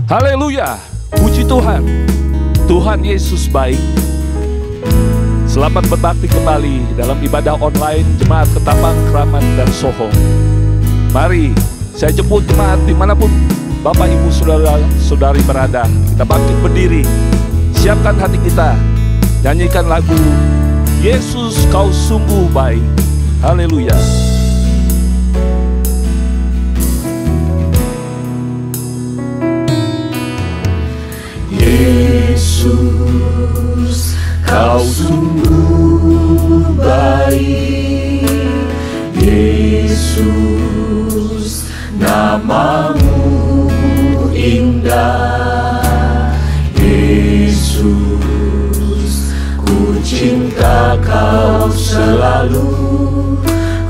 Haleluya, puji Tuhan. Tuhan Yesus baik. Selamat berbakti kembali dalam ibadah online Jemaat Ketapang, Kramat, dan Soho. Mari saya jemput jemaat dimanapun Bapak, Ibu, Saudara-saudari berada. Kita bangkit berdiri, siapkan hati kita, nyanyikan lagu Yesus Kau Sungguh Baik. Haleluya. Yesus, Kau sungguh baik. Yesus, namamu indah. Yesus, ku cinta Kau selalu.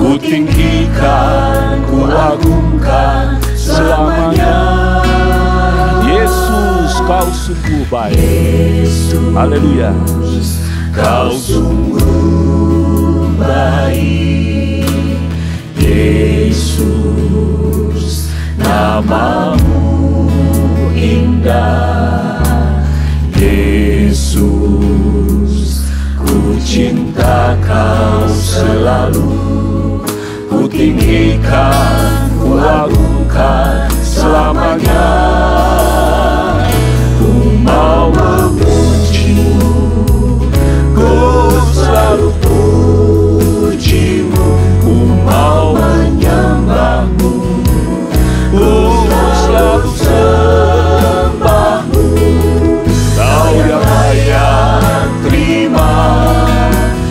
Ku tinggikan, ku agungkan selamanya. Yesus, Kau sungguh baik. Yesus, Haleluya. Kau sungguh baik. Yesus, namamu indah. Yesus, ku cinta Kau selalu. Ku tinggikan, ku agungkan selamanya. Mau memujimu, ku selalu pujimu. Ku mau menyembahmu, ku selalu sembahmu. Kau yang layak terima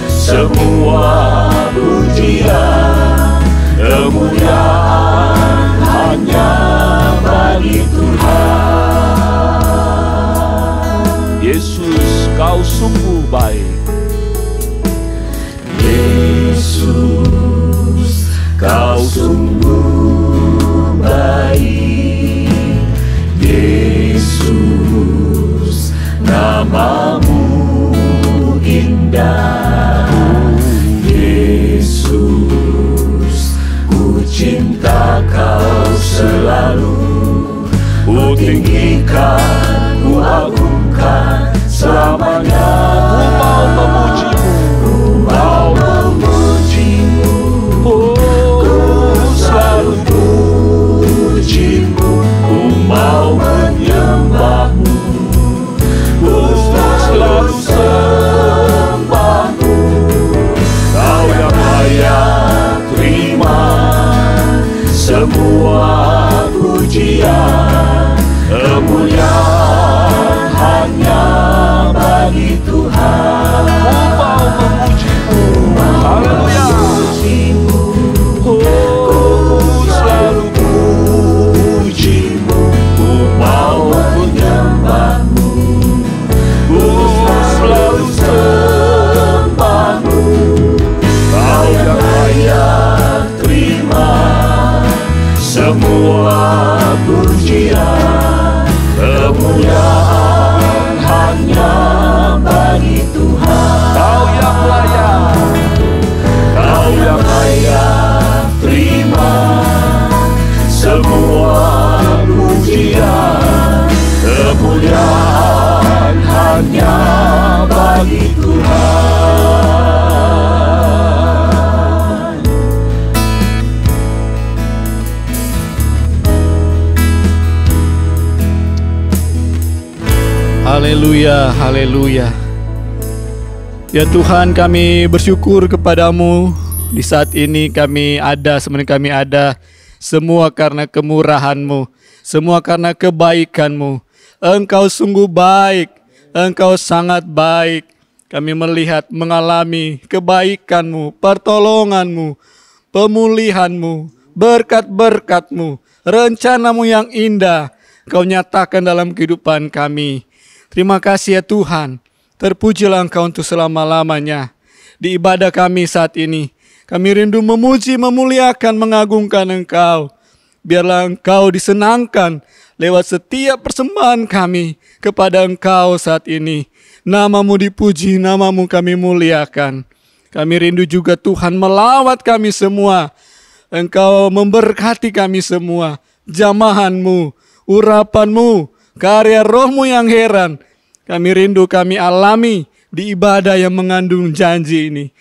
semua pujian. Kemuliaan hanya bagi Tuhan. Yesus, Kau sungguh baik. Yesus, Kau sungguh baik. Yesus, namamu indah. Yesus, ku cinta Kau selalu. Ku tinggikan, ku agungkan selamanya. Ku mau memujimu, ku mau memujimu. Ku selalu pujimu. Ku mau menyembahmu. Ku selalu sembahmu. Kau yang layak terima semua pujian. Kemuliaan hanya bagi Tuhan. ku mau memujimu. Haleluya. Ku selalu pujimu. Ku mau menyembahmu. Ku selalu sembahmu. Kau yang layak terima semua pujian. Kemuliaan hanya bagi Tuhan. Kau yang layak, Kau yang layak terima semua pujian. Kemuliaan hanya bagi Tuhan. Haleluya, haleluya. Ya Tuhan, kami bersyukur kepadamu. Di saat ini kami ada, sebenarnya kami ada semua karena kemurahan-Mu, semua karena kebaikan-Mu. Engkau sungguh baik, Engkau sangat baik. Kami melihat, mengalami kebaikan-Mu, pertolongan-Mu, pemulihan-Mu, berkat-berkat-Mu, rencana-Mu yang indah Kau nyatakan dalam kehidupan kami. Terima kasih ya Tuhan. Terpujilah Engkau untuk selama-lamanya. Di ibadah kami saat ini, kami rindu memuji, memuliakan, mengagungkan Engkau. Biarlah Engkau disenangkan lewat setiap persembahan kami kepada Engkau saat ini. Nama-Mu dipuji, Nama-Mu kami muliakan. Kami rindu juga Tuhan melawat kami semua. Engkau memberkati kami semua. Jamahan-Mu, urapan-Mu, karya Roh-Mu yang heran. Kami rindu kami alami di ibadah yang mengandung janji ini.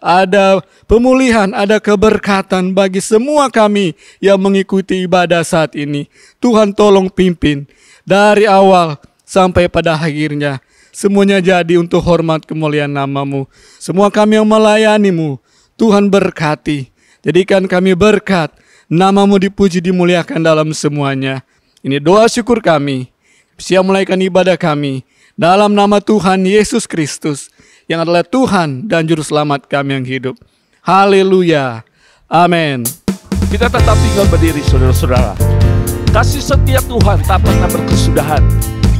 Ada pemulihan, ada keberkatan bagi semua kami yang mengikuti ibadah saat ini. Tuhan tolong pimpin dari awal sampai pada akhirnya. Semuanya jadi untuk hormat kemuliaan nama-Mu. Semua kami yang melayani-Mu, Tuhan berkati. Jadikan kami berkat, nama-Mu dipuji dimuliakan dalam semuanya. Ini doa syukur kami. Siap mulaikan ibadah kami dalam nama Tuhan Yesus Kristus, yang adalah Tuhan dan Juru Selamat kami yang hidup. Haleluya. Amin. Kita tetap tinggal berdiri, saudara-saudara. Kasih setia Tuhan tak pernah berkesudahan.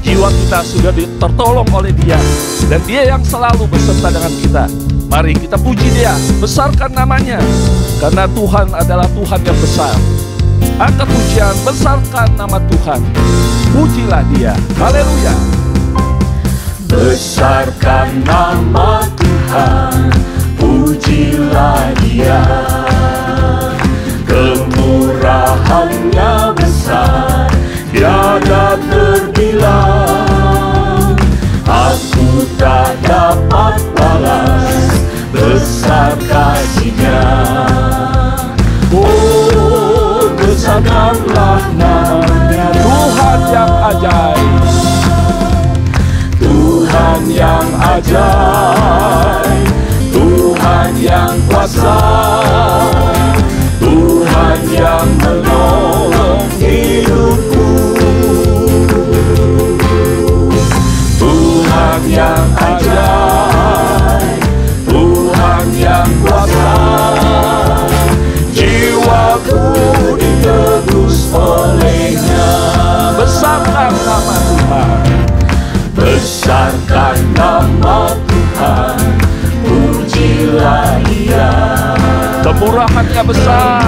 Jiwa kita sudah tertolong oleh Dia, dan Dia yang selalu beserta dengan kita. Mari kita puji Dia, besarkan namanya, karena Tuhan adalah Tuhan yang besar. Angkat pujian, besarkan nama Tuhan. Pujilah Dia. Haleluya. Besarkan nama Tuhan, pujilah Dia. Kemurahan-Nya besar, tiada terbilang. Aku tak dapat balas besar kasih-Nya. Oh, besarkanlah namanya Tuhan yang ajaib. Tuhan yang ajaib, Tuhan yang kuasa, Tuhan yang menolong hidupku. Tuhan yang ajaib, Tuhan yang kuasa, jiwaku ditebus oleh-Nya. Besarkan nama Tuhan. Besarkan nama Tuhan, pujilah Dia. Kemurahan-Nya besar,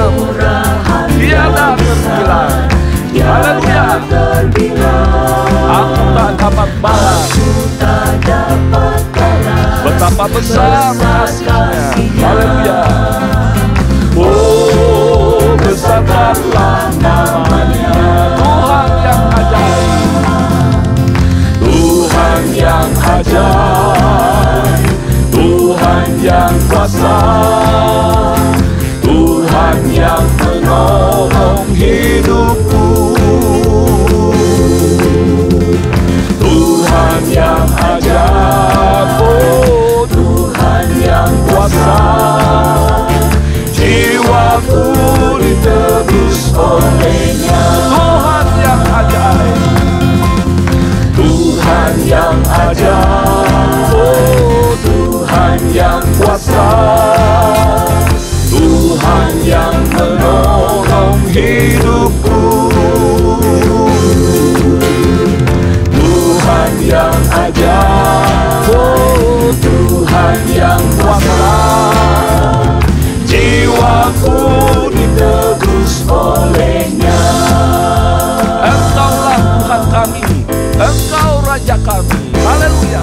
tiada terbilang. Haleluya. Aku tak dapat balas betapa besar kasih-Nya. Haleluya. Oh, besarkanlah namanya Tuhan yang ajaib. Tuhan yang ajaib, Tuhan yang kuasa, Tuhan yang menolong hidupku. Tuhan yang ajaib, oh Tuhan yang kuasa, jiwaku ditebus oleh-Nya. Tuhan yang ajaib. Tuhan yang ajaib, oh Tuhan yang kuasa, Tuhan yang menolong hidupku. Tuhan yang ajaib, oh Tuhan yang kuasa, jiwaku ditebus oleh-Nya. Engkaulah Tuhan kami, Engkau Raja kami. Haleluya.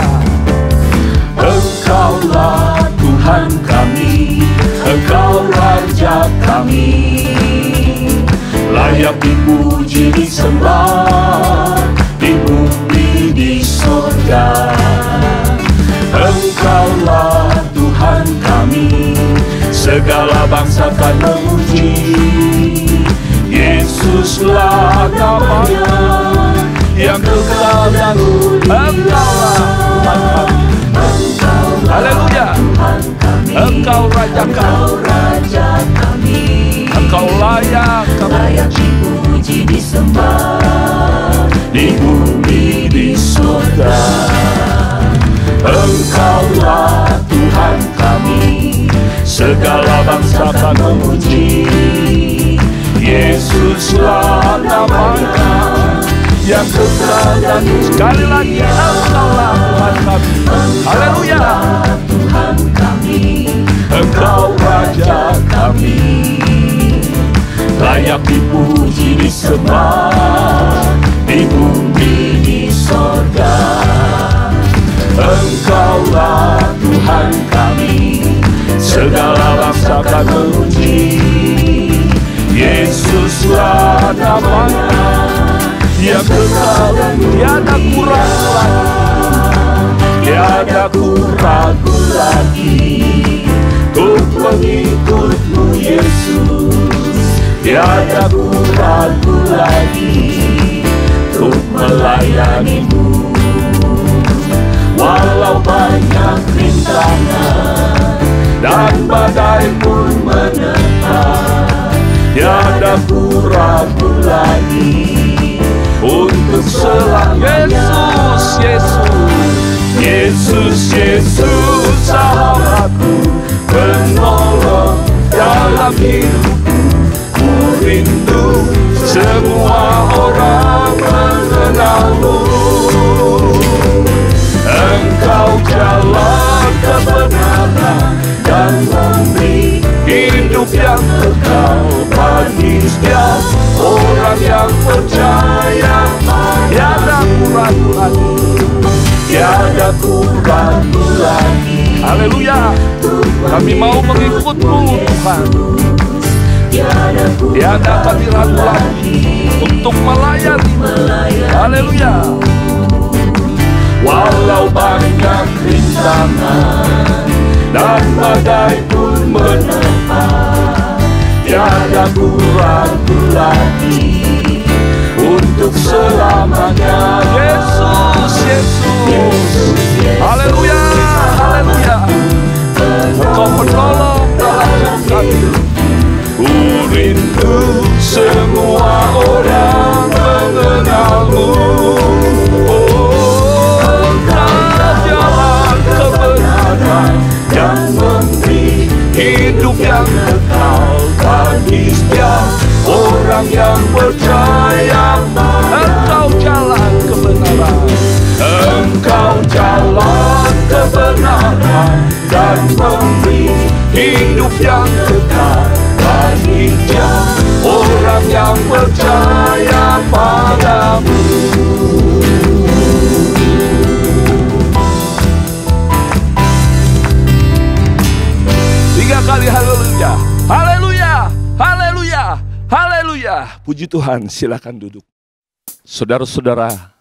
Engkaulah Tuhan kami, Engkau Raja kami, layak dipuji disembah di bumi di surga. Engkaulah Tuhan kami, segala bangsa kan memuji. Yesuslah namanya yang kekal dan Engkaulah Tuhan kami. Haleluya. Engkau Raja kami. Engkau layak dipuji disembah di bumi di surga. Engkaulah Tuhan kami, segala bangsa kan memuji. Yesuslah namanya yang kekal dan sekali lagi. Engkaulah Tuhan kami. Haleluya. Tuhan kami, Engkau Raja kami, layak dipuji disembah di bumi di surga. Engkaulah Tuhan kami, segala bangsa kan memuji. Yesuslah namanya yang kekal, tiada ku ragu lagi, tiada ku ragu lagi untuk mengikut-Mu Yesus, tiada ku ragu lagi untuk melayani-Mu. Walau banyak rintangan dan badai pun menerpa, tiada ku ragu lagi untuk selamanya. Yesus, Yesus sahabatku, penolong dalam hidupku. Ku rindu semua orang mengenal-Mu. Engkau jalan kebenaran dan memberi hidup yang kekal bagi setiap orang yang percaya. Tiada ku ragu lagi, tiada ku ragu lagi. Haleluya, kami mau mengikut-Mu Tuhan. Tiada kami ragu lagi untuk melayani-Mu. Haleluya. Walau banyak rintangan dan badai pun menerpa, tiada ku ragu lagi untuk selamanya. Yesus, Yesus, haleluya, haleluya. Engkau penolong dalam hidup kami. Ku rindu semua orang mengenal-Mu. Yang memberi hidup yang kekal bagi setiap orang yang percaya. Engkau jalan kebenaran, Engkau jalan kebenaran dan memberi hidup yang kekal bagi setiap orang yang percaya padamu. Kali haleluya, haleluya, haleluya, haleluya. Puji Tuhan, silakan duduk. Saudara-saudara,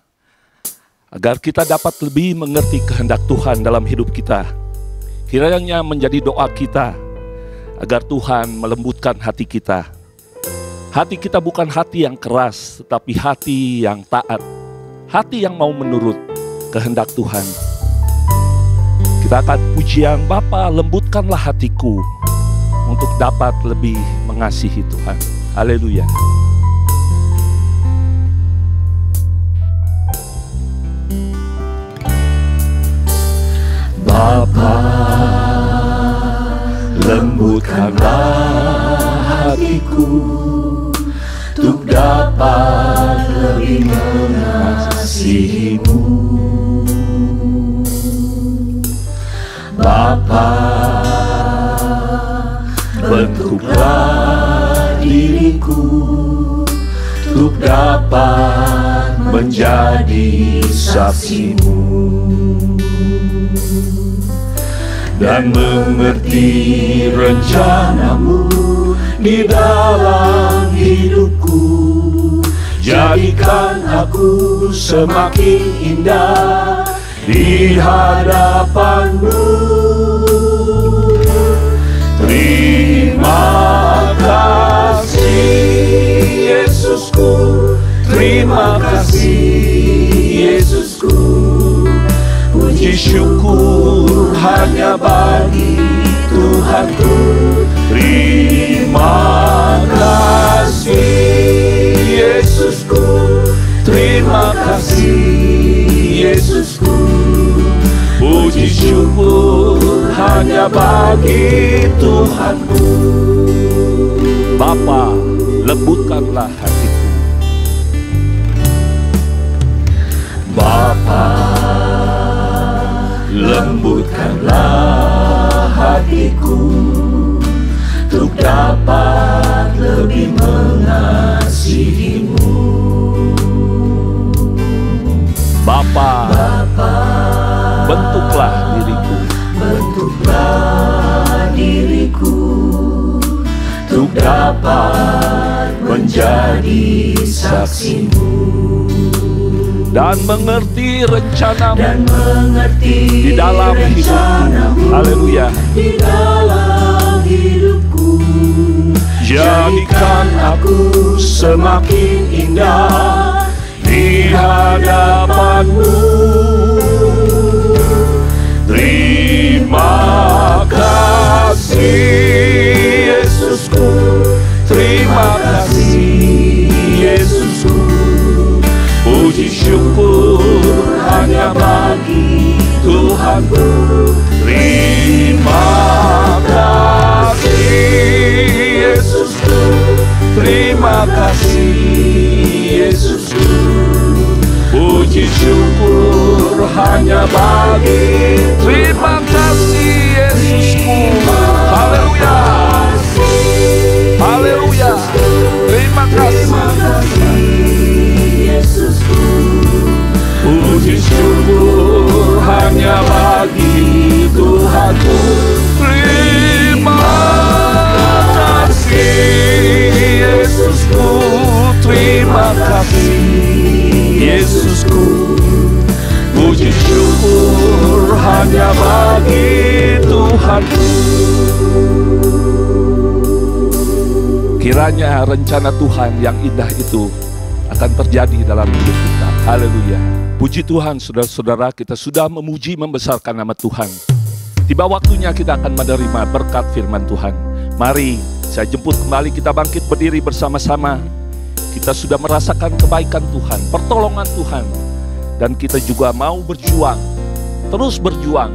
agar kita dapat lebih mengerti kehendak Tuhan dalam hidup kita, kiranya menjadi doa kita agar Tuhan melembutkan hati kita. Hati kita bukan hati yang keras, tetapi hati yang taat, hati yang mau menurut kehendak Tuhan. Kita akan pujian, Bapa, lembutkanlah hatiku untuk dapat lebih mengasihi Tuhan. Haleluya. Bapa, lembutkanlah hatiku untuk dapat lebih mengasihi-Mu. Bapa, bentuklah diriku untuk dapat menjadi saksi-Mu dan mengerti rencana-Mu di dalam hidupku. Jadikan aku semakin indah di hadapan-Mu. Terima kasih Yesusku, terima kasih Yesusku. Puji syukur hanya bagi Tuhanku. Terima kasih Yesusku, terima kasih Yesusku. Puji syukur hanya bagi Tuhanku. Bapa, lembutkanlah hatiku. Bapa, lembutkanlah hatiku untuk dapat lebih mengasihi-Mu. Bapa, bentuklah diriku, bentuklah diriku untuk dapat menjadi saksi-Mu. dan mengerti rencanamu dan mengerti di dalam hidupku. rencanamu Haleluya. di dalam hidupku. Jadikan aku semakin indah di hadapanmu. Terima kasih Yesusku, terima kasih Yesusku. Puji syukur hanya bagi Tuhanku. Terima kasih Yesusku, terima kasih Yesusku. Puji syukur hanya bagi. Terima kasih Yesusku. Haleluya. Haleluya. Terima kasih Yesusku. Puji syukur hanya bagi Tuhanku. Terima kasih Yesusku, terima kasih Yesusku. Puji syukur hanya bagi Tuhanku. Kiranya rencana Tuhan yang indah itu akan terjadi dalam hidup kita. Haleluya. Puji Tuhan, saudara-saudara, kita sudah memuji membesarkan nama Tuhan. Tiba waktunya kita akan menerima berkat firman Tuhan. Mari saya jemput kembali, kita bangkit berdiri bersama-sama. Kita sudah merasakan kebaikan Tuhan, pertolongan Tuhan. Dan kita juga mau berjuang, terus berjuang,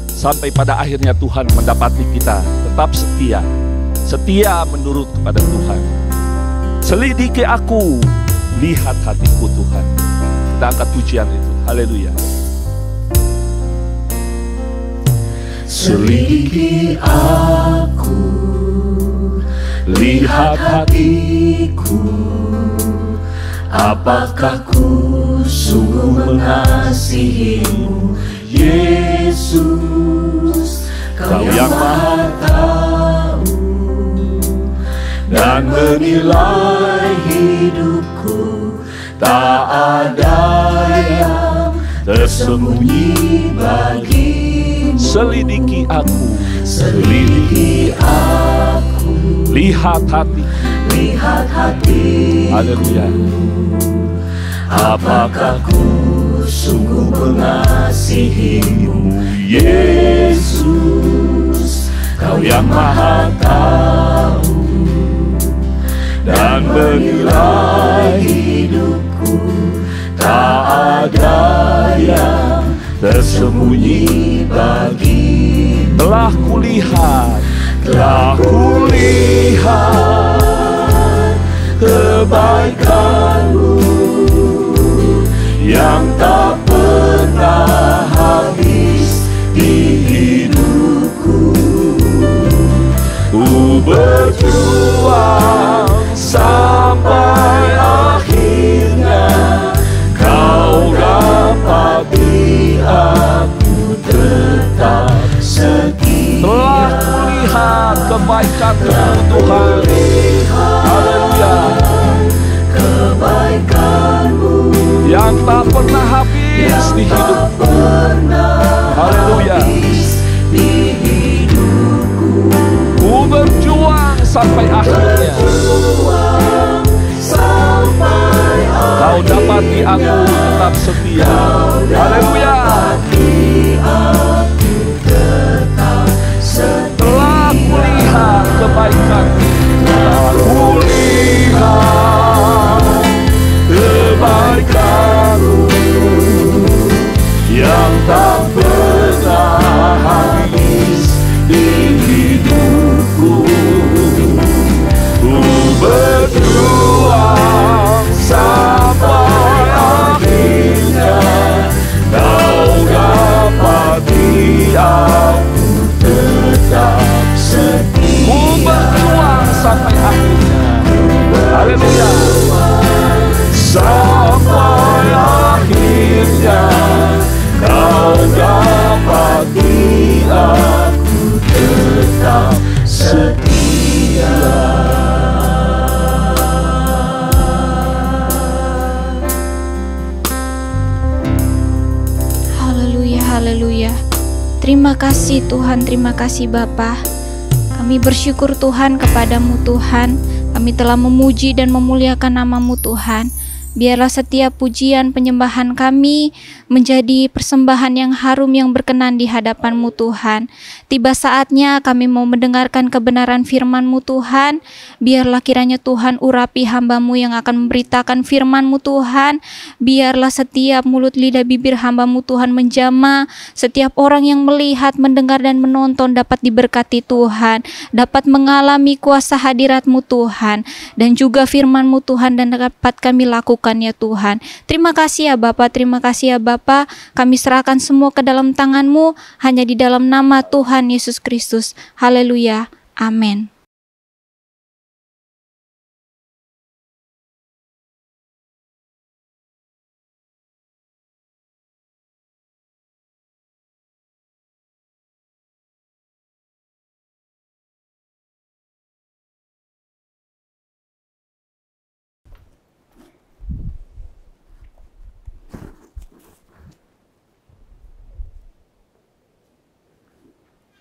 sampai pada akhirnya Tuhan mendapati kita tetap setia. Setia menurut kepada Tuhan. Selidiki aku, lihat hatiku Tuhan. Kita angkat pujian itu. Haleluya. Selidiki aku, lihat hatiku, apakah ku sungguh mengasihimu, Yesus, Kau yang Maha Tahu, dan menilai hidupku, tak ada yang tersembunyi bagimu. Selidiki aku, Selidiki aku, lihat hati. lihat hati. Haleluya. Apakah ku sungguh mengasihimu, Yesus, Kau yang Maha Tahu, dan menilai hidupku, tak ada yang tersembunyi bagimu. Telah kulihat, Telah kulihat kebaikan-Mu yang tak pernah habis di hidupku. Ku berjuang sampai akhirnya, Kau dapati aku tetap setia. telah kulihat kebaikan-Mu Tuhan. Haleluya. Kebaikan-Mu Yang tak pernah habis di hidupku. Haleluya. Ku berjuang sampai akhirnya, Kau dapati aku tetap setia. Haleluya. Telah kulihat kebaikan, telah kulihat kebaikan-Mu yang tak pernah habis di hidupku. Ku berjuang sampai akhirnya, Kau dapati aku tetap setia. Ku berjuang sampai akhirnya. Haleluya. Sampai akhirnya, Kau dapati aku tetap setia. Terima kasih Tuhan, terima kasih Bapa. Kami bersyukur Tuhan kepadamu Tuhan. Kami telah memuji dan memuliakan nama-Mu Tuhan. Biarlah setiap pujian penyembahan kami menjadi persembahan yang harum yang berkenan di hadapan-Mu Tuhan. Tiba saatnya kami mau mendengarkan kebenaran firman-Mu Tuhan. Biarlah kiranya Tuhan urapi hamba-Mu yang akan memberitakan firman-Mu Tuhan. Biarlah setiap mulut lidah bibir hamba-Mu Tuhan menjamah. Setiap orang yang melihat, mendengar dan menonton dapat diberkati Tuhan. Dapat mengalami kuasa hadirat-Mu Tuhan. Dan juga firman-Mu Tuhan dan dapat kami lakukan ya Tuhan. Terima kasih ya Bapa, terima kasih ya Bapa. Kami serahkan semua ke dalam tangan-Mu hanya di dalam nama Tuhan Yesus Kristus. Haleluya. Amin.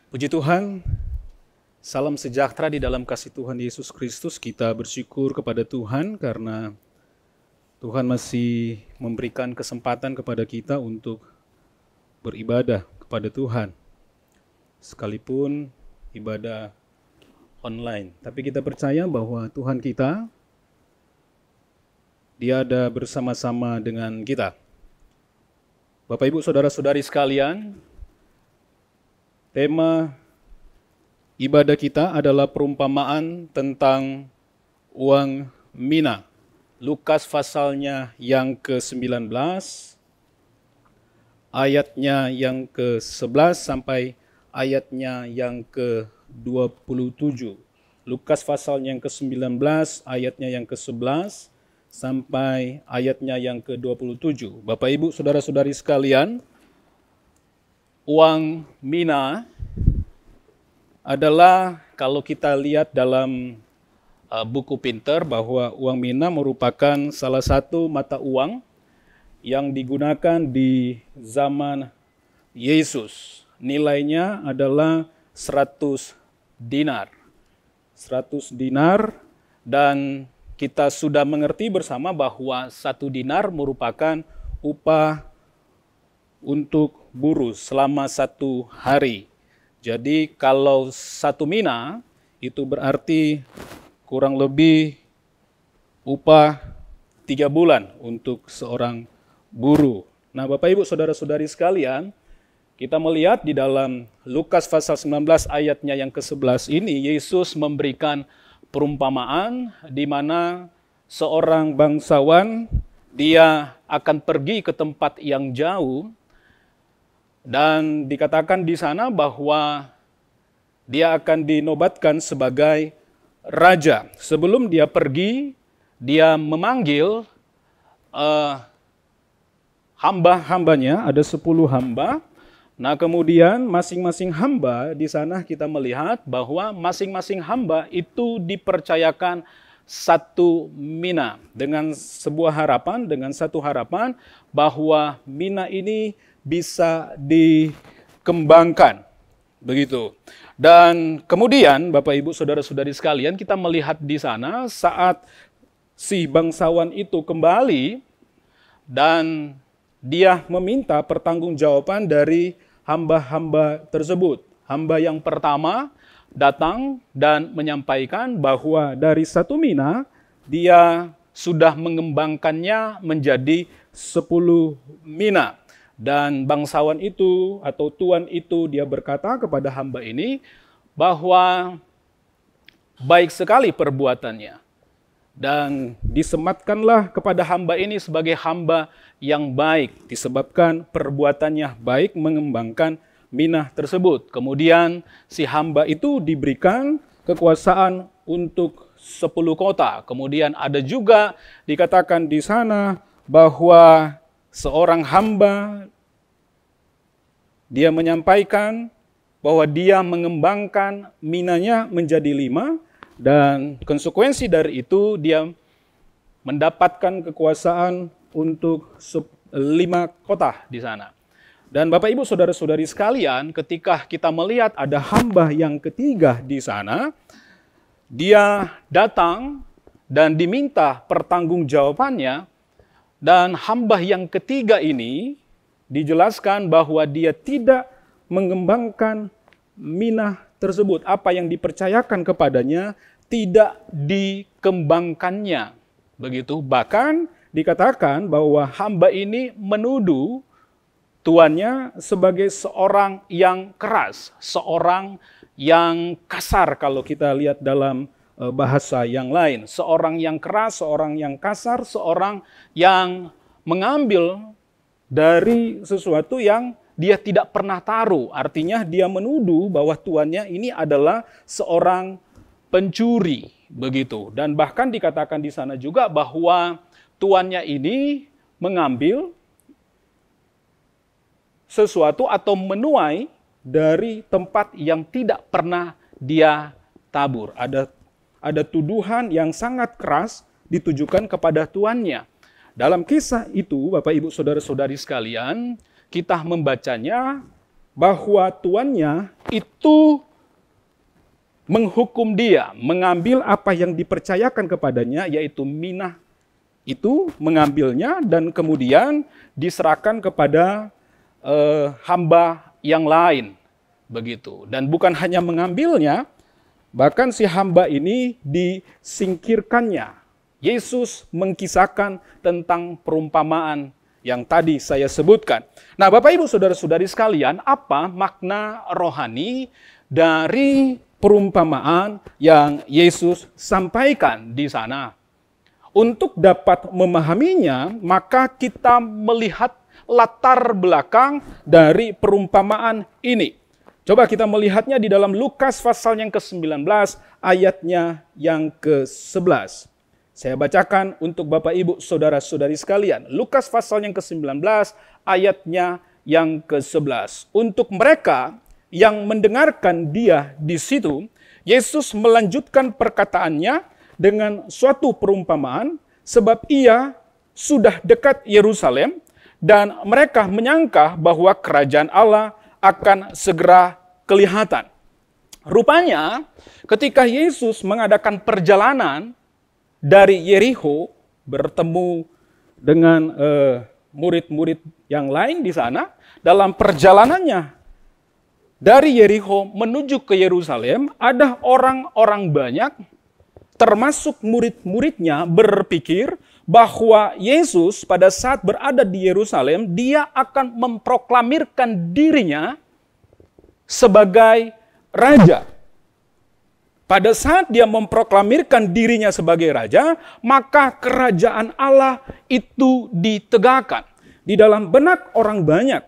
Puji Tuhan, salam sejahtera di dalam kasih Tuhan Yesus Kristus. Kita bersyukur kepada Tuhan karena Tuhan masih memberikan kesempatan kepada kita untuk beribadah kepada Tuhan. Sekalipun ibadah online. Tapi kita percaya bahwa Tuhan kita, Dia ada bersama-sama dengan kita. Bapak, Ibu, Saudara-saudari sekalian, tema ibadah kita adalah perumpamaan tentang uang mina. Lukas pasalnya yang ke-19, ayatnya yang ke-11 sampai ayatnya yang ke-27. Lukas pasalnya yang ke-19, ayatnya yang ke-11 sampai ayatnya yang ke-27. Bapak, Ibu, Saudara-saudari sekalian, uang mina adalah, kalau kita lihat dalam buku pinter, bahwa uang mina merupakan salah satu mata uang yang digunakan di zaman Yesus. Nilainya adalah 100 dinar. 100 dinar, dan kita sudah mengerti bersama bahwa 1 dinar merupakan upah untuk buruh selama 1 hari. Jadi kalau 1 mina itu berarti kurang lebih upah 3 bulan untuk seorang buruh. Nah, Bapak, Ibu, Saudara-saudari sekalian, kita melihat di dalam Lukas pasal 19 ayatnya yang ke-11 ini, Yesus memberikan perumpamaan di mana seorang bangsawan, dia akan pergi ke tempat yang jauh. Dan dikatakan di sana bahwa dia akan dinobatkan sebagai raja. Sebelum dia pergi, dia memanggil hamba-hambanya, ada 10 hamba. Nah, kemudian masing-masing hamba di sana kita melihat bahwa masing-masing hamba itu dipercayakan 1 mina dengan sebuah harapan, dengan satu harapan bahwa mina ini bisa dikembangkan, begitu. Dan kemudian Bapak, Ibu, Saudara-saudari sekalian, kita melihat di sana saat si bangsawan itu kembali dan dia meminta pertanggungjawaban dari hamba-hamba tersebut. Hamba yang pertama datang dan menyampaikan bahwa dari 1 mina dia sudah mengembangkannya menjadi 10 mina. Dan bangsawan itu atau tuan itu dia berkata kepada hamba ini bahwa baik sekali perbuatannya. Dan disematkanlah kepada hamba ini sebagai hamba yang baik disebabkan perbuatannya baik mengembangkan mina tersebut. Kemudian si hamba itu diberikan kekuasaan untuk 10 kota. Kemudian ada juga dikatakan di sana bahwa seorang hamba, dia menyampaikan bahwa dia mengembangkan minanya menjadi 5, dan konsekuensi dari itu dia mendapatkan kekuasaan untuk 5 kota di sana. Dan Bapak Ibu Saudara-saudari sekalian, ketika kita melihat ada hamba yang ketiga di sana, dia datang dan diminta pertanggungjawabannya, dan hamba yang ketiga ini dijelaskan bahwa dia tidak mengembangkan minah tersebut. Apa yang dipercayakan kepadanya tidak dikembangkannya. Begitu. Bahkan dikatakan bahwa hamba ini menuduh tuannya sebagai seorang yang keras, seorang yang kasar kalau kita lihat dalam bahasa yang lain. Seorang yang keras, seorang yang kasar, seorang yang mengambil dari sesuatu yang dia tidak pernah taruh. Artinya dia menuduh bahwa tuannya ini adalah seorang pencuri. Begitu. Dan bahkan dikatakan di sana juga bahwa tuannya ini mengambil sesuatu atau menuai dari tempat yang tidak pernah dia tabur. Ada tuduhan yang sangat keras ditujukan kepada tuannya. Dalam kisah itu, Bapak Ibu Saudara-saudari sekalian, kita membacanya bahwa tuannya itu menghukum dia, mengambil apa yang dipercayakan kepadanya, yaitu minah itu, mengambilnya dan kemudian diserahkan kepada hamba yang lain, begitu. Dan bukan hanya mengambilnya, bahkan si hamba ini disingkirkannya. Yesus mengkisahkan tentang perumpamaan yang tadi saya sebutkan. Nah, Bapak Ibu Saudara-saudari sekalian, apa makna rohani dari perumpamaan yang Yesus sampaikan di sana? Untuk dapat memahaminya, maka kita melihat latar belakang dari perumpamaan ini. Coba kita melihatnya di dalam Lukas pasal yang ke-19 ayatnya yang ke-11. Saya bacakan untuk Bapak Ibu Saudara-saudari sekalian. Lukas pasal yang ke-19 ayatnya yang ke-11. Untuk mereka yang mendengarkan dia di situ, Yesus melanjutkan perkataannya dengan suatu perumpamaan, sebab ia sudah dekat Yerusalem, dan mereka menyangka bahwa kerajaan Allah akan segera kelihatan. Rupanya ketika Yesus mengadakan perjalanan dari Yerikho bertemu dengan murid-murid yang lain di sana, dalam perjalanannya dari Yerikho menuju ke Yerusalem, ada orang-orang banyak termasuk murid-muridnya berpikir bahwa Yesus pada saat berada di Yerusalem, dia akan memproklamirkan dirinya sebagai raja. Pada saat dia memproklamirkan dirinya sebagai raja, maka kerajaan Allah itu ditegakkan. Di dalam benak orang banyak,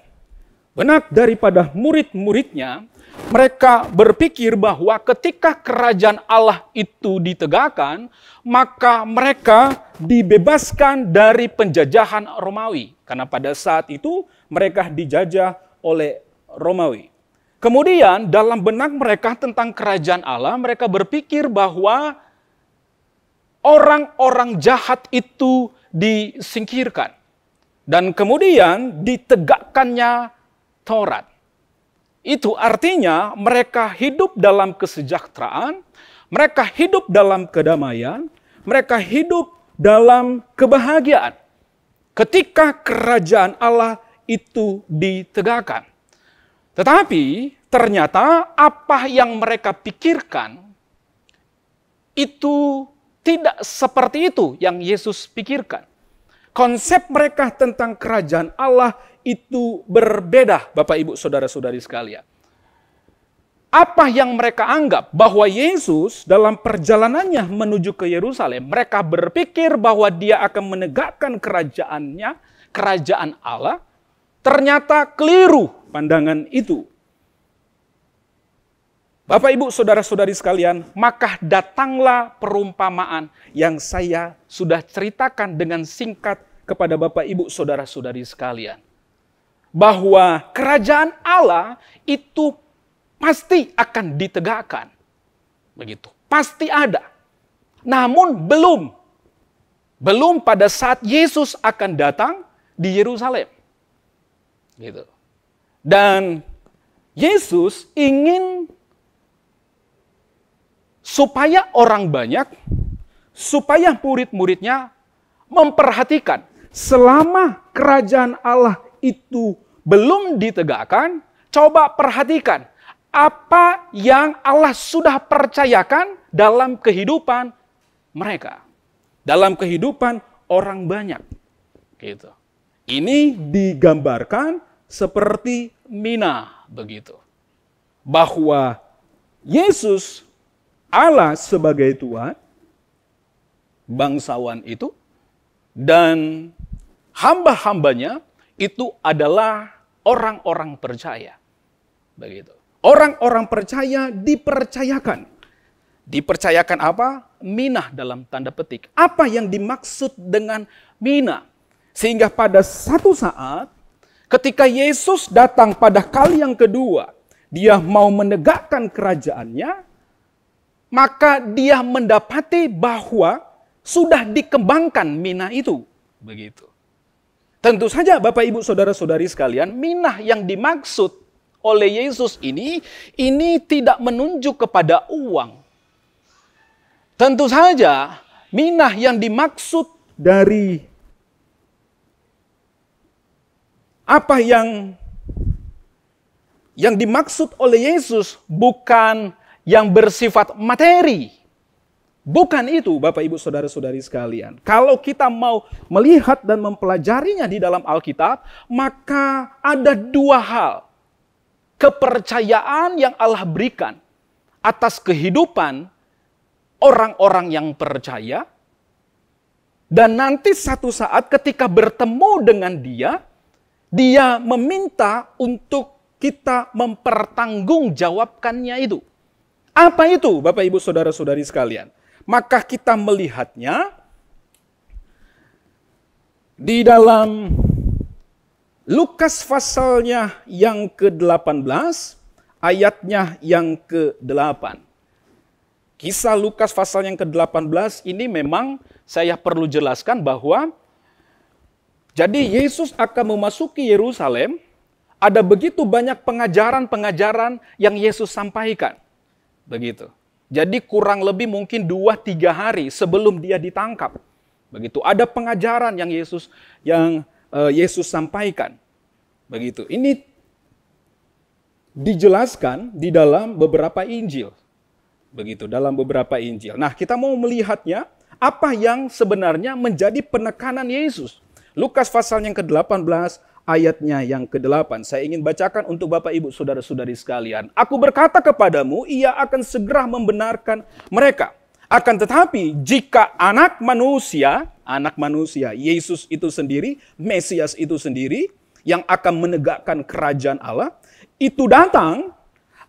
benak daripada murid-muridnya, mereka berpikir bahwa ketika kerajaan Allah itu ditegakkan, maka mereka dibebaskan dari penjajahan Romawi. Karena pada saat itu mereka dijajah oleh Romawi. Kemudian dalam benak mereka tentang kerajaan Allah, mereka berpikir bahwa orang-orang jahat itu disingkirkan. Dan kemudian ditegakkannya Taurat. Itu artinya mereka hidup dalam kesejahteraan, mereka hidup dalam kedamaian, mereka hidup dalam kebahagiaan ketika kerajaan Allah itu ditegakkan. Tetapi ternyata apa yang mereka pikirkan itu tidak seperti itu yang Yesus pikirkan. Konsep mereka tentang kerajaan Allah itu berbeda, Bapak Ibu Saudara-saudari sekalian. Apa yang mereka anggap bahwa Yesus dalam perjalanannya menuju ke Yerusalem, mereka berpikir bahwa dia akan menegakkan kerajaannya, kerajaan Allah, ternyata keliru pandangan itu. Bapak Ibu Saudara-saudari sekalian, maka datanglah perumpamaan yang saya sudah ceritakan dengan singkat kepada Bapak Ibu Saudara-saudari sekalian. Bahwa kerajaan Allah itu pasti akan ditegakkan. Begitu. Pasti ada. Namun belum pada saat Yesus akan datang di Yerusalem. Gitu. Dan Yesus ingin supaya orang banyak, supaya murid-muridnya memperhatikan selama kerajaan Allah itu belum ditegakkan, coba perhatikan apa yang Allah sudah percayakan dalam kehidupan mereka, dalam kehidupan orang banyak. Gitu. Ini digambarkan seperti mina begitu. Bahwa Yesus Allah sebagai Tuhan, bangsawan itu, dan hamba-hambanya itu adalah orang-orang percaya. Begitu. Orang-orang percaya dipercayakan. Dipercayakan apa? Minah dalam tanda petik. Apa yang dimaksud dengan minah? Sehingga pada satu saat, ketika Yesus datang pada kali yang kedua, dia mau menegakkan kerajaannya, maka dia mendapati bahwa sudah dikembangkan minah itu. Begitu. Tentu saja Bapak Ibu Saudara-saudari sekalian, minah yang dimaksud oleh Yesus ini tidak menunjuk kepada uang. Tentu saja minah yang dimaksud dari apa yang dimaksud oleh Yesus bukan yang bersifat materi. Bukan itu Bapak Ibu Saudara-saudari sekalian. Kalau kita mau melihat dan mempelajarinya di dalam Alkitab, maka ada dua hal. Kepercayaan yang Allah berikan atas kehidupan orang-orang yang percaya, dan nanti satu saat ketika bertemu dengan dia meminta untuk kita mempertanggungjawabkannya itu. Apa itu Bapak Ibu Saudara-saudari sekalian? Maka kita melihatnya di dalam Lukas pasalnya yang ke-18, ayatnya yang ke-8. Kisah Lukas pasal yang ke-18 ini memang saya perlu jelaskan bahwa jadi Yesus akan memasuki Yerusalem, ada begitu banyak pengajaran-pengajaran yang Yesus sampaikan. Begitu. Jadi kurang lebih mungkin 2-3 hari sebelum dia ditangkap. Begitu. Ada pengajaran yang Yesus sampaikan. Begitu. Ini dijelaskan di dalam beberapa Injil. Begitu, dalam beberapa Injil. Nah, kita mau melihatnya apa yang sebenarnya menjadi penekanan Yesus. Lukas pasal yang ke-18 ayatnya yang ke-8. Saya ingin bacakan untuk Bapak Ibu Saudara-saudari sekalian. Aku berkata kepadamu, ia akan segera membenarkan mereka. Akan tetapi jika anak manusia, Yesus itu sendiri, Mesias itu sendiri, yang akan menegakkan kerajaan Allah, itu datang,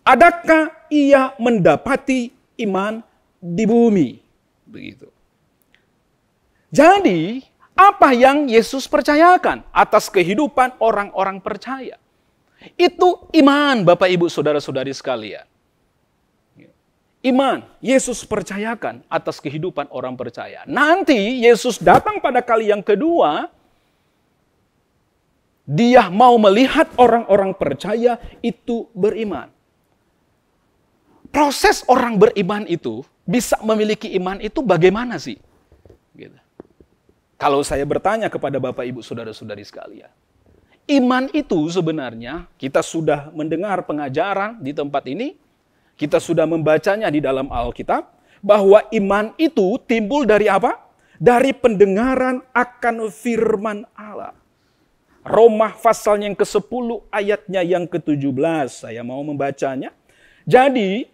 adakah ia mendapati iman di bumi? Begitu. Jadi, apa yang Yesus percayakan atas kehidupan orang-orang percaya? Itu iman Bapak Ibu Saudara-saudari sekalian. Iman Yesus percayakan atas kehidupan orang percaya. Nanti Yesus datang pada kali yang kedua, dia mau melihat orang-orang percaya itu beriman. Proses orang beriman itu, bisa memiliki iman itu bagaimana sih? Gitu. Kalau saya bertanya kepada Bapak Ibu Saudara-saudari sekalian, iman itu sebenarnya kita sudah mendengar pengajaran di tempat ini, kita sudah membacanya di dalam Alkitab, bahwa iman itu timbul dari apa? Dari pendengaran akan firman Allah. Roma pasal yang ke-10 ayatnya yang ke-17, saya mau membacanya. Jadi,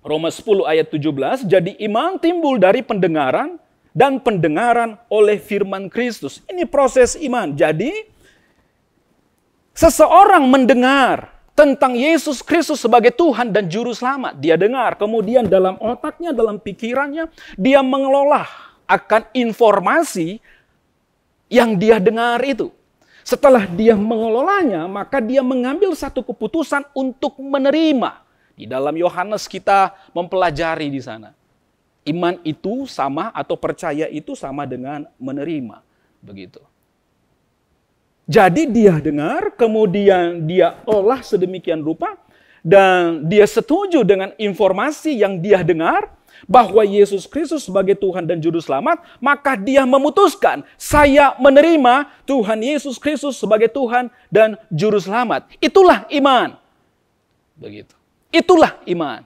Roma 10 ayat 17, jadi iman timbul dari pendengaran, dan pendengaran oleh firman Kristus. Ini proses iman. Jadi, seseorang mendengar tentang Yesus Kristus sebagai Tuhan dan Juru Selamat. Dia dengar, kemudian dalam otaknya, dalam pikirannya, dia mengelola akan informasi yang dia dengar itu. Setelah dia mengelolanya, maka dia mengambil satu keputusan untuk menerima. Di dalam Yohanes kita mempelajari di sana. Iman itu sama atau percaya itu sama dengan menerima. Begitu. Jadi dia dengar, kemudian dia olah sedemikian rupa, dan dia setuju dengan informasi yang dia dengar, bahwa Yesus Kristus sebagai Tuhan dan Juru Selamat, maka dia memutuskan, saya menerima Tuhan Yesus Kristus sebagai Tuhan dan Juru Selamat. Itulah iman. Begitu. Itulah iman.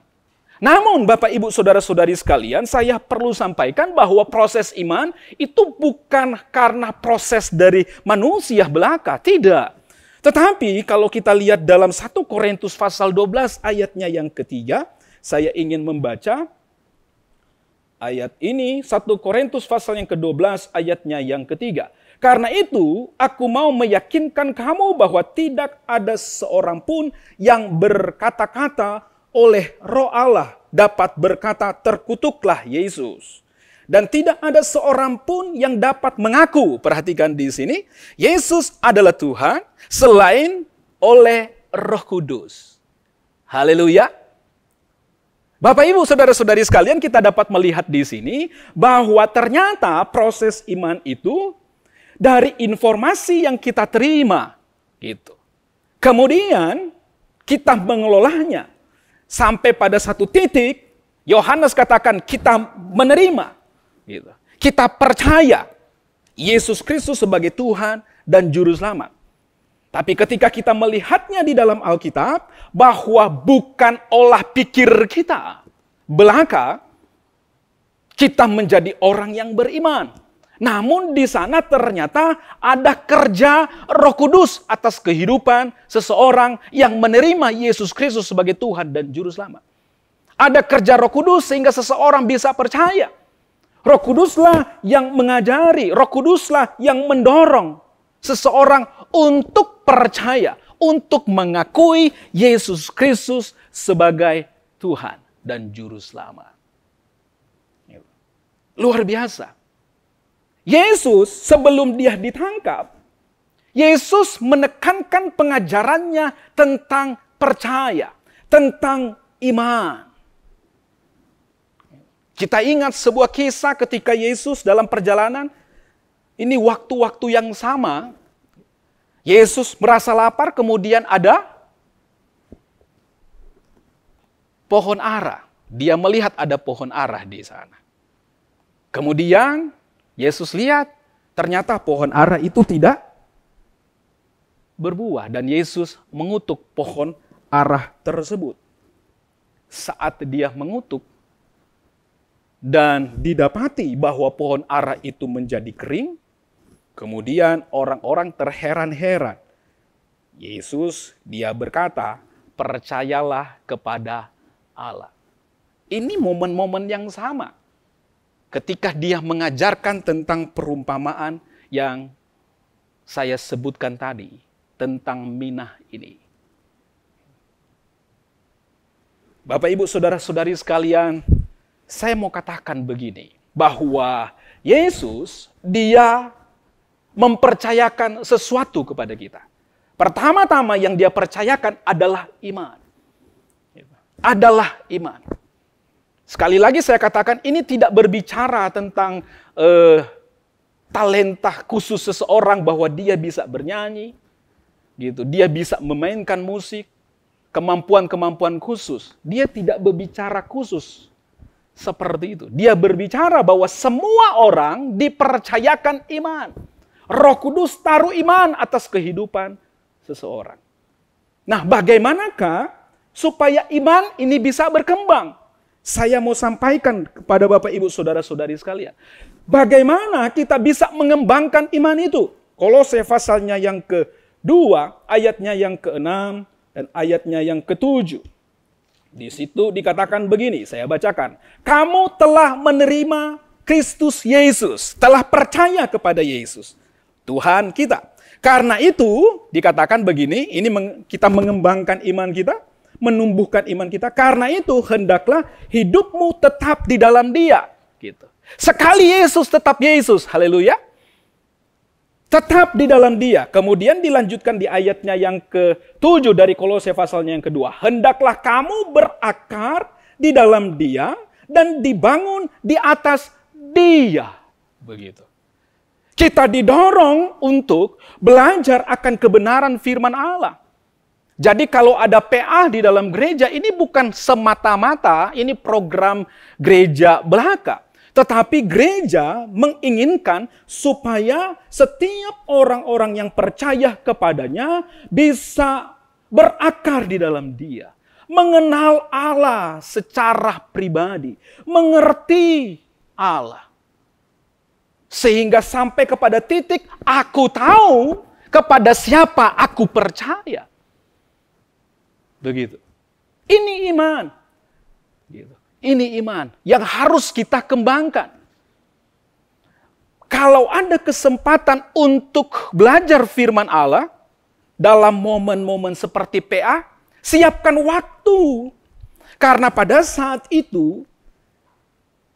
Namun Bapak Ibu Saudara-saudari sekalian, saya perlu sampaikan bahwa proses iman itu bukan karena proses dari manusia belaka, tidak. Tetapi kalau kita lihat dalam 1 Korintus pasal 12 ayatnya yang ketiga, saya ingin membaca ayat ini, 1 Korintus pasal yang ke-12 ayatnya yang ketiga. Karena itu, aku mau meyakinkan kamu bahwa tidak ada seorang pun yang berkata-kata oleh Roh Allah dapat berkata terkutuklah Yesus. Dan tidak ada seorang pun yang dapat mengaku, perhatikan di sini, Yesus adalah Tuhan selain oleh Roh Kudus. Haleluya. Bapak Ibu Saudara-saudari sekalian, kita dapat melihat di sini bahwa ternyata proses iman itu dari informasi yang kita terima, gitu. Kemudian kita mengelolanya sampai pada satu titik, Yohanes katakan kita menerima, gitu. Kita percaya Yesus Kristus sebagai Tuhan dan Juru Selamat. Tapi ketika kita melihatnya di dalam Alkitab, bahwa bukan olah pikir kita belaka, kita menjadi orang yang beriman. Namun di sana ternyata ada kerja Roh Kudus atas kehidupan seseorang yang menerima Yesus Kristus sebagai Tuhan dan Juru Selamat. Ada kerja Roh Kudus sehingga seseorang bisa percaya. Roh Kuduslah yang mengajari, Roh Kuduslah yang mendorong seseorang untuk percaya, untuk mengakui Yesus Kristus sebagai Tuhan dan Juru Selamat. Luar biasa. Yesus sebelum dia ditangkap, Yesus menekankan pengajarannya tentang percaya, tentang iman. Kita ingat sebuah kisah ketika Yesus dalam perjalanan, ini waktu-waktu yang sama, Yesus merasa lapar, kemudian ada pohon ara. Dia melihat ada pohon ara di sana. Kemudian Yesus lihat, ternyata pohon ara itu tidak berbuah. Dan Yesus mengutuk pohon ara tersebut. Saat dia mengutuk, dan didapati bahwa pohon ara itu menjadi kering, kemudian orang-orang terheran-heran. Yesus, dia berkata, percayalah kepada Allah. Ini momen-momen yang sama. Ketika dia mengajarkan tentang perumpamaan yang saya sebutkan tadi, tentang minah ini. Bapak, Ibu, Saudara-saudari sekalian, saya mau katakan begini, bahwa Yesus, dia mempercayakan sesuatu kepada kita. Pertama-tama yang dia percayakan adalah iman. Adalah iman. Sekali lagi saya katakan, ini tidak berbicara tentang talenta khusus seseorang bahwa dia bisa bernyanyi, gitu. Dia bisa memainkan musik, kemampuan-kemampuan khusus. Dia tidak berbicara khusus seperti itu. Dia berbicara bahwa semua orang dipercayakan iman. Roh Kudus taruh iman atas kehidupan seseorang. Nah, bagaimanakah supaya iman ini bisa berkembang? Saya mau sampaikan kepada Bapak, Ibu, Saudara-saudari sekalian. Bagaimana kita bisa mengembangkan iman itu? Kolose pasalnya yang ke-2, ayatnya yang ke-6, dan ayatnya yang ke-7. Di situ dikatakan begini, saya bacakan. Kamu telah menerima Kristus Yesus, telah percaya kepada Yesus, Tuhan kita. Karena itu, dikatakan begini, ini kita mengembangkan iman kita, menumbuhkan iman kita. Karena itu hendaklah hidupmu tetap di dalam Dia. Gitu. Sekali Yesus tetap Yesus. Haleluya. Tetap di dalam Dia. Kemudian dilanjutkan di ayatnya yang ke-7 dari Kolose pasalnya yang kedua. Hendaklah kamu berakar di dalam Dia dan dibangun di atas Dia. Begitu. Kita didorong untuk belajar akan kebenaran firman Allah. Jadi kalau ada PA di dalam gereja, ini bukan semata-mata ini program gereja belaka. Tetapi gereja menginginkan supaya setiap orang-orang yang percaya kepadanya bisa berakar di dalam dia. Mengenal Allah secara pribadi. Mengerti Allah. Sehingga sampai kepada titik aku tahu kepada siapa aku percaya. Begitu. Ini iman. Gitu. Ini iman yang harus kita kembangkan. Kalau ada kesempatan untuk belajar firman Allah dalam momen-momen seperti PA, siapkan waktu. Karena pada saat itu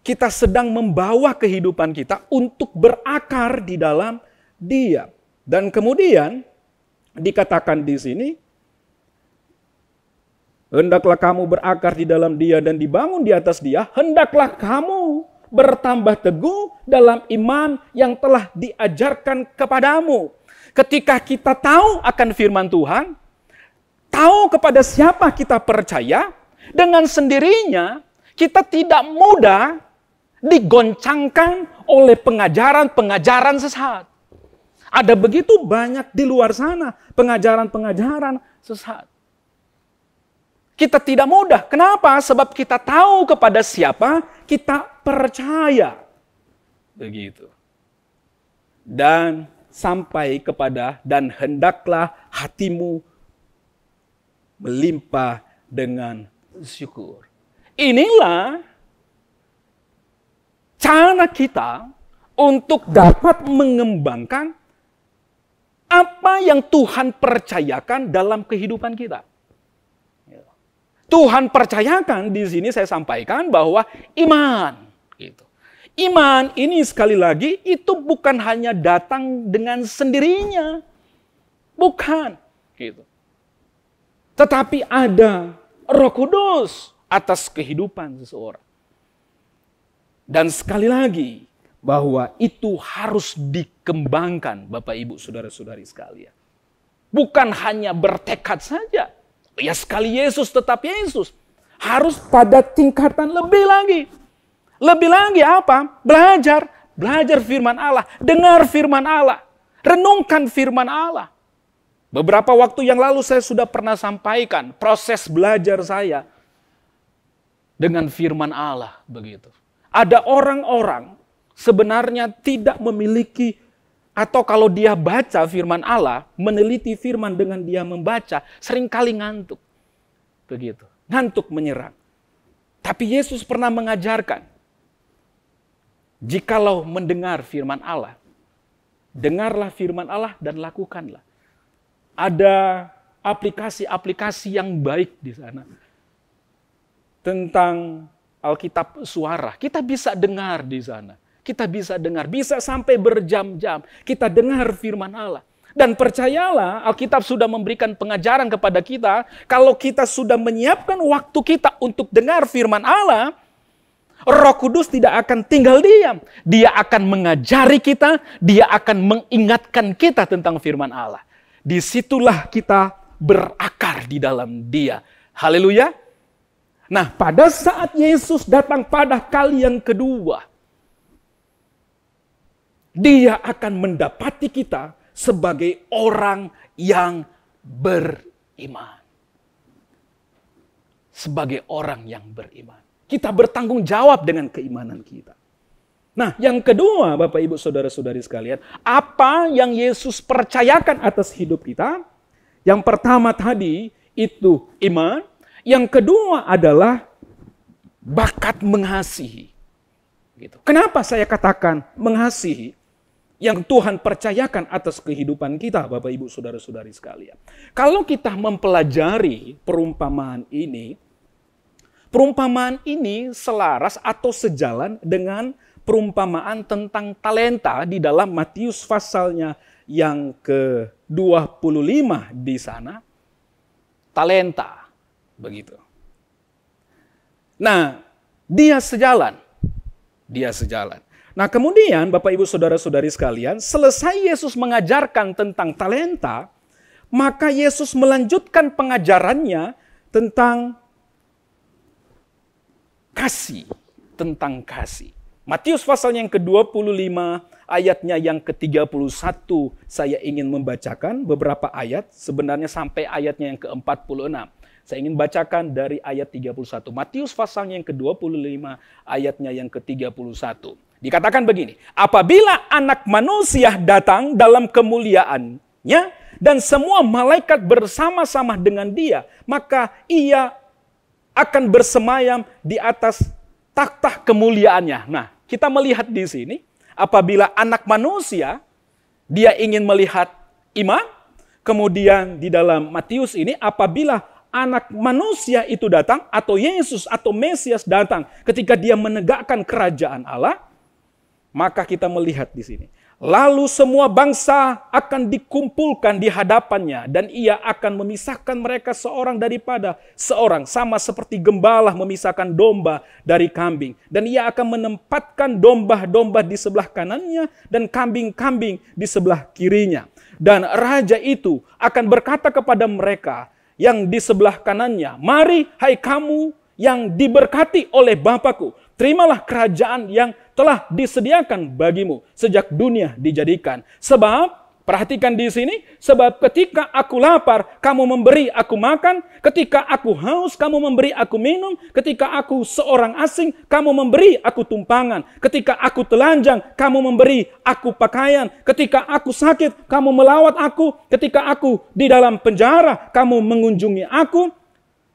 kita sedang membawa kehidupan kita untuk berakar di dalam Dia. Dan kemudian dikatakan di sini, hendaklah kamu berakar di dalam Dia dan dibangun di atas Dia, hendaklah kamu bertambah teguh dalam iman yang telah diajarkan kepadamu. Ketika kita tahu akan firman Tuhan, tahu kepada siapa kita percaya, dengan sendirinya kita tidak mudah digoncangkan oleh pengajaran-pengajaran sesat. Ada begitu banyak di luar sana pengajaran-pengajaran sesat. Kita tidak mudah. Kenapa? Sebab kita tahu kepada siapa kita percaya. Begitu. Dan sampai kepada dan hendaklah hatimu melimpah dengan syukur. Inilah cara kita untuk dapat mengembangkan apa yang Tuhan percayakan dalam kehidupan kita. Tuhan percayakan di sini saya sampaikan bahwa iman. Gitu. Iman ini sekali lagi itu bukan hanya datang dengan sendirinya. Bukan. Gitu. Tetapi ada Roh Kudus atas kehidupan seseorang. Dan sekali lagi, bahwa itu harus dikembangkan Bapak Ibu Saudara-saudari sekalian. Bukan hanya bertekad saja. Ya sekali Yesus tetap Yesus. Harus pada tingkatan lebih lagi. Lebih lagi apa? Belajar. Belajar firman Allah. Dengar firman Allah. Renungkan firman Allah. Beberapa waktu yang lalu saya sudah pernah sampaikan proses belajar saya dengan firman Allah. Begitu. Ada orang-orang sebenarnya tidak memiliki, atau kalau dia baca firman Allah, meneliti firman dengan dia membaca, seringkali ngantuk. Begitu. Ngantuk menyerang. Tapi Yesus pernah mengajarkan, jikalau mendengar firman Allah, dengarlah firman Allah dan lakukanlah. Ada aplikasi-aplikasi yang baik di sana. Tentang Alkitab suara. Kita bisa dengar di sana. Kita bisa dengar. Bisa sampai berjam-jam. Kita dengar firman Allah. Dan percayalah, Alkitab sudah memberikan pengajaran kepada kita. Kalau kita sudah menyiapkan waktu kita untuk dengar firman Allah, Roh Kudus tidak akan tinggal diam. Dia akan mengajari kita. Dia akan mengingatkan kita tentang firman Allah. Disitulah kita berakar di dalam Dia. Haleluya. Nah, pada saat Yesus datang pada kali yang kedua, Dia akan mendapati kita sebagai orang yang beriman. Sebagai orang yang beriman. Kita bertanggung jawab dengan keimanan kita. Nah, yang kedua, Bapak Ibu Saudara-saudari sekalian, apa yang Yesus percayakan atas hidup kita? Yang pertama tadi itu iman. Yang kedua adalah bakat mengasihi. Gitu. Kenapa saya katakan mengasihi? Yang Tuhan percayakan atas kehidupan kita, Bapak Ibu Saudara-saudari sekalian. Kalau kita mempelajari perumpamaan ini selaras atau sejalan dengan perumpamaan tentang talenta di dalam Matius pasalnya yang ke-25 di sana. Talenta. Begitu. Nah, dia sejalan. Nah kemudian Bapak Ibu Saudara-saudari sekalian, selesai Yesus mengajarkan tentang talenta, maka Yesus melanjutkan pengajarannya tentang kasih. Tentang kasih. Matius pasal yang ke-25 ayatnya yang ke-31 saya ingin membacakan beberapa ayat, sebenarnya sampai ayatnya yang ke-46. Saya ingin bacakan dari ayat 31. Matius pasalnya yang ke-25 ayatnya yang ke-31. Dikatakan begini, apabila Anak Manusia datang dalam kemuliaannya dan semua malaikat bersama-sama dengan dia, maka ia akan bersemayam di atas takhta kemuliaannya. Nah, kita melihat di sini, apabila Anak Manusia, dia ingin melihat iman, kemudian di dalam Matius ini, apabila Anak Manusia itu datang, atau Yesus atau Mesias datang, ketika dia menegakkan kerajaan Allah, maka kita melihat di sini. Lalu semua bangsa akan dikumpulkan di hadapannya dan ia akan memisahkan mereka seorang daripada seorang, sama seperti gembala memisahkan domba dari kambing. Dan ia akan menempatkan domba-domba di sebelah kanannya dan kambing-kambing di sebelah kirinya. Dan raja itu akan berkata kepada mereka yang di sebelah kanannya, mari hai kamu yang diberkati oleh Bapa-Ku, terimalah kerajaan yang telah disediakan bagimu sejak dunia dijadikan. Sebab, perhatikan di sini, sebab ketika aku lapar, kamu memberi aku makan, ketika aku haus, kamu memberi aku minum, ketika aku seorang asing, kamu memberi aku tumpangan, ketika aku telanjang, kamu memberi aku pakaian, ketika aku sakit, kamu melawat aku, ketika aku di dalam penjara, kamu mengunjungi aku.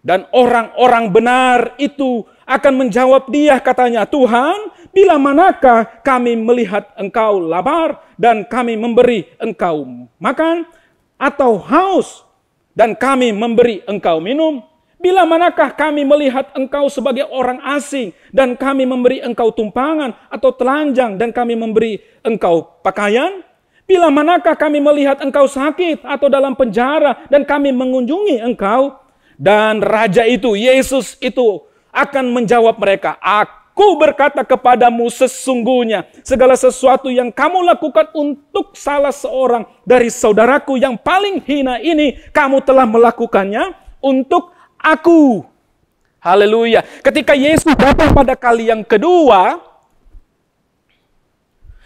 Dan orang-orang benar itu akan menjawab dia, katanya, Tuhan, bila manakah kami melihat engkau lapar dan kami memberi engkau makan, atau haus dan kami memberi engkau minum? Bila manakah kami melihat engkau sebagai orang asing dan kami memberi engkau tumpangan, atau telanjang dan kami memberi engkau pakaian? Bila manakah kami melihat engkau sakit atau dalam penjara dan kami mengunjungi engkau? Dan raja itu, Yesus itu akan menjawab mereka, aku berkata kepadamu sesungguhnya segala sesuatu yang kamu lakukan untuk salah seorang dari saudaraku yang paling hina ini, kamu telah melakukannya untuk aku. Haleluya. Ketika Yesus datang pada kali yang kedua,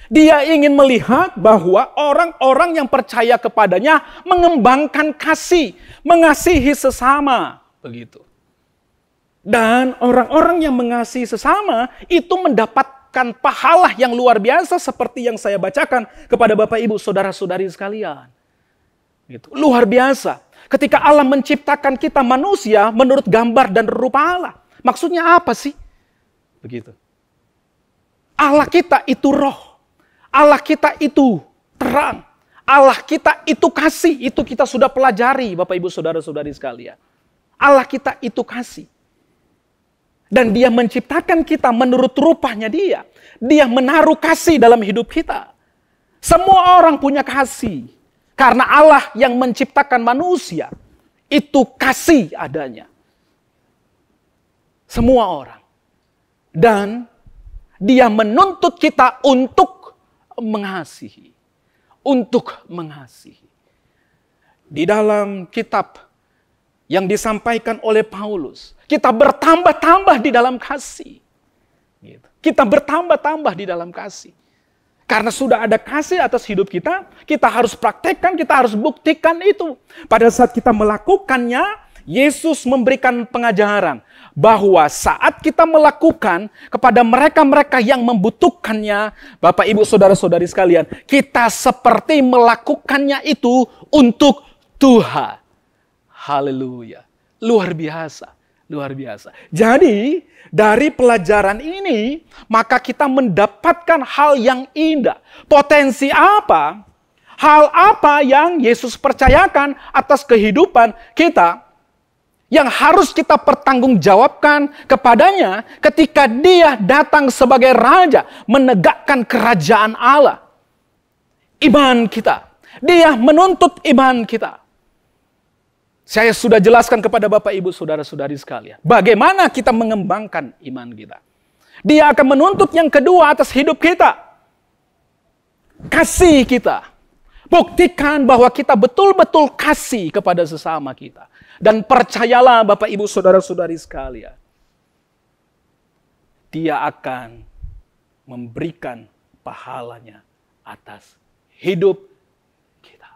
dia ingin melihat bahwa orang-orang yang percaya kepadanya mengembangkan kasih, mengasihi sesama, begitu. Dan orang-orang yang mengasihi sesama itu mendapatkan pahala yang luar biasa seperti yang saya bacakan kepada Bapak Ibu Saudara-saudari sekalian. Gitu. Luar biasa. Ketika Allah menciptakan kita manusia menurut gambar dan rupa Allah. Maksudnya apa sih? Begitu. Allah kita itu roh. Allah kita itu terang. Allah kita itu kasih. Itu kita sudah pelajari Bapak Ibu Saudara-saudari sekalian. Allah kita itu kasih. Dan dia menciptakan kita menurut rupanya dia. Dia menaruh kasih dalam hidup kita. Semua orang punya kasih. Karena Allah yang menciptakan manusia. Itu kasih adanya. Semua orang. Dan dia menuntut kita untuk mengasihi. Untuk mengasihi. Di dalam kitab yang disampaikan oleh Paulus, kita bertambah-tambah di dalam kasih. Kita bertambah-tambah di dalam kasih. Karena sudah ada kasih atas hidup kita, kita harus praktekkan, kita harus buktikan itu. Pada saat kita melakukannya, Yesus memberikan pengajaran bahwa saat kita melakukan kepada mereka-mereka yang membutuhkannya, Bapak Ibu Saudara-saudari sekalian, kita seperti melakukannya itu untuk Tuhan. Haleluya. Luar biasa. Luar biasa. Jadi, dari pelajaran ini, maka kita mendapatkan hal yang indah. Potensi apa? Hal apa yang Yesus percayakan atas kehidupan kita yang harus kita pertanggungjawabkan kepadanya ketika dia datang sebagai raja menegakkan kerajaan Allah. Iman kita. Dia menuntut iman kita. Saya sudah jelaskan kepada Bapak Ibu Saudara-saudari sekalian. Bagaimana kita mengembangkan iman kita. Dia akan menuntut yang kedua atas hidup kita. kasih kita. Buktikan bahwa kita betul-betul kasih kepada sesama kita. Dan percayalah Bapak Ibu Saudara-saudari sekalian, Dia akan memberikan pahalanya atas hidup kita.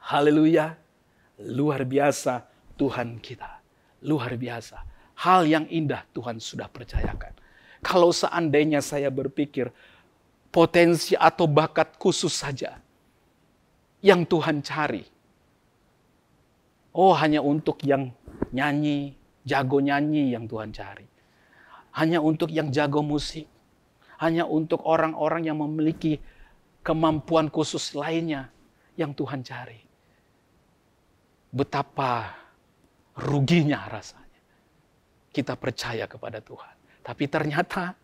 Haleluya. Luar biasa Tuhan kita. Luar biasa. Hal yang indah Tuhan sudah percayakan. Kalau seandainya saya berpikir potensi atau bakat khusus saja yang Tuhan cari. Oh, hanya untuk yang nyanyi, jago nyanyi yang Tuhan cari. Hanya untuk yang jago musik. Hanya untuk orang-orang yang memiliki kemampuan khusus lainnya yang Tuhan cari. Betapa ruginya rasanya kita percaya kepada Tuhan. Tapi ternyata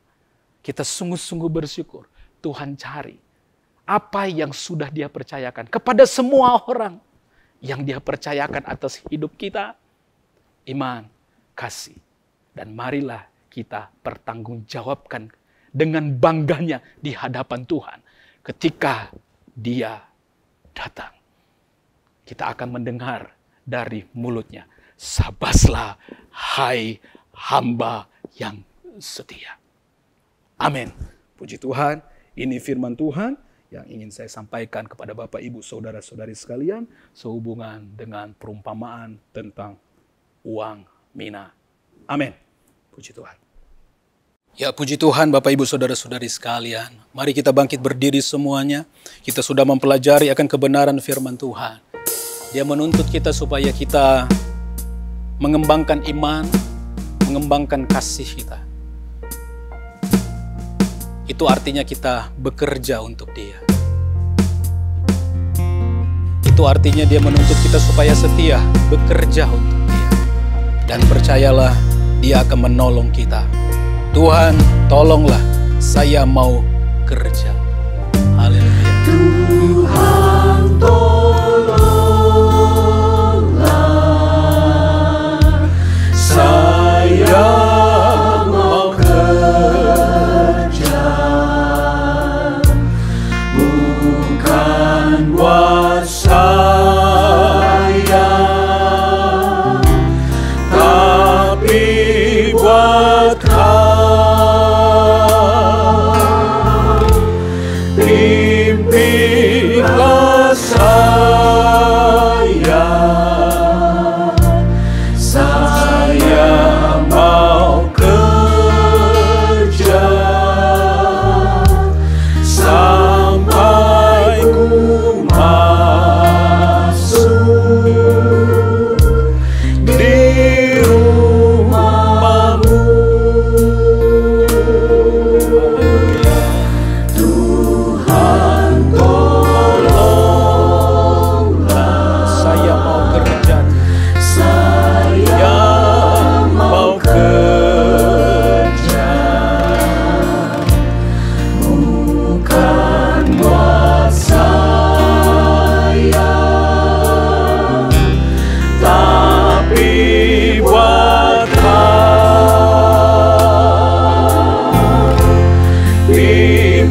kita sungguh-sungguh bersyukur Tuhan cari apa yang sudah Dia percayakan kepada semua orang yang Dia percayakan atas hidup kita. Iman, kasih. Dan marilah kita pertanggungjawabkan dengan bangganya di hadapan Tuhan. Ketika Dia datang, kita akan mendengar dari mulutnya, "Sabaslah, hai hamba yang setia." Amin. Puji Tuhan, ini firman Tuhan yang ingin saya sampaikan kepada Bapak, Ibu, Saudara-saudari sekalian sehubungan dengan perumpamaan tentang uang mina. Amin. Puji Tuhan. Ya, puji Tuhan Bapak, Ibu, Saudara-saudari sekalian. Mari kita bangkit berdiri semuanya. Kita sudah mempelajari akan kebenaran firman Tuhan. Dia menuntut kita supaya kita mengembangkan iman, mengembangkan kasih kita. Itu artinya kita bekerja untuk Dia. Itu artinya Dia menuntut kita supaya setia bekerja untuk Dia. Dan percayalah, Dia akan menolong kita. Tuhan, tolonglah, saya mau kerja. Haleluya. Tuhan, tolonglah, saya mau kerja, bukan buat saya, tapi buat Kau. Pimpinlah saya, saya mau kerja sampai ku masuk di rumah-Mu. Tuhan, tolonglah, Saya mau kerja. saya mau kerja, bukan buat saya, tapi buat Kau.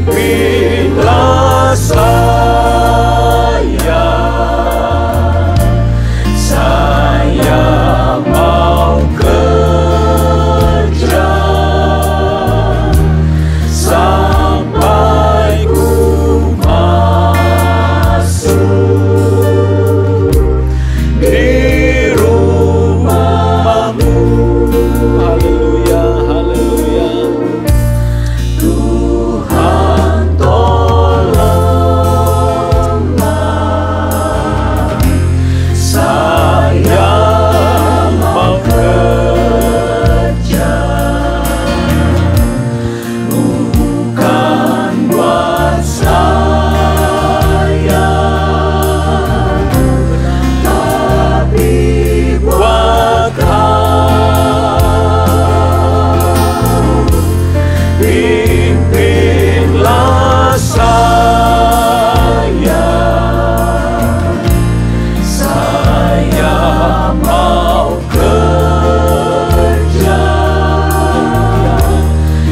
Pimpinlah saya mau kerja sampai ku masuk di rumah-Mu. Haleluya, haleluya. Tuhan, tolonglah, saya mau kerja, bukan buat saya, tapi buat Kau. Pimpinlah saya mau kerja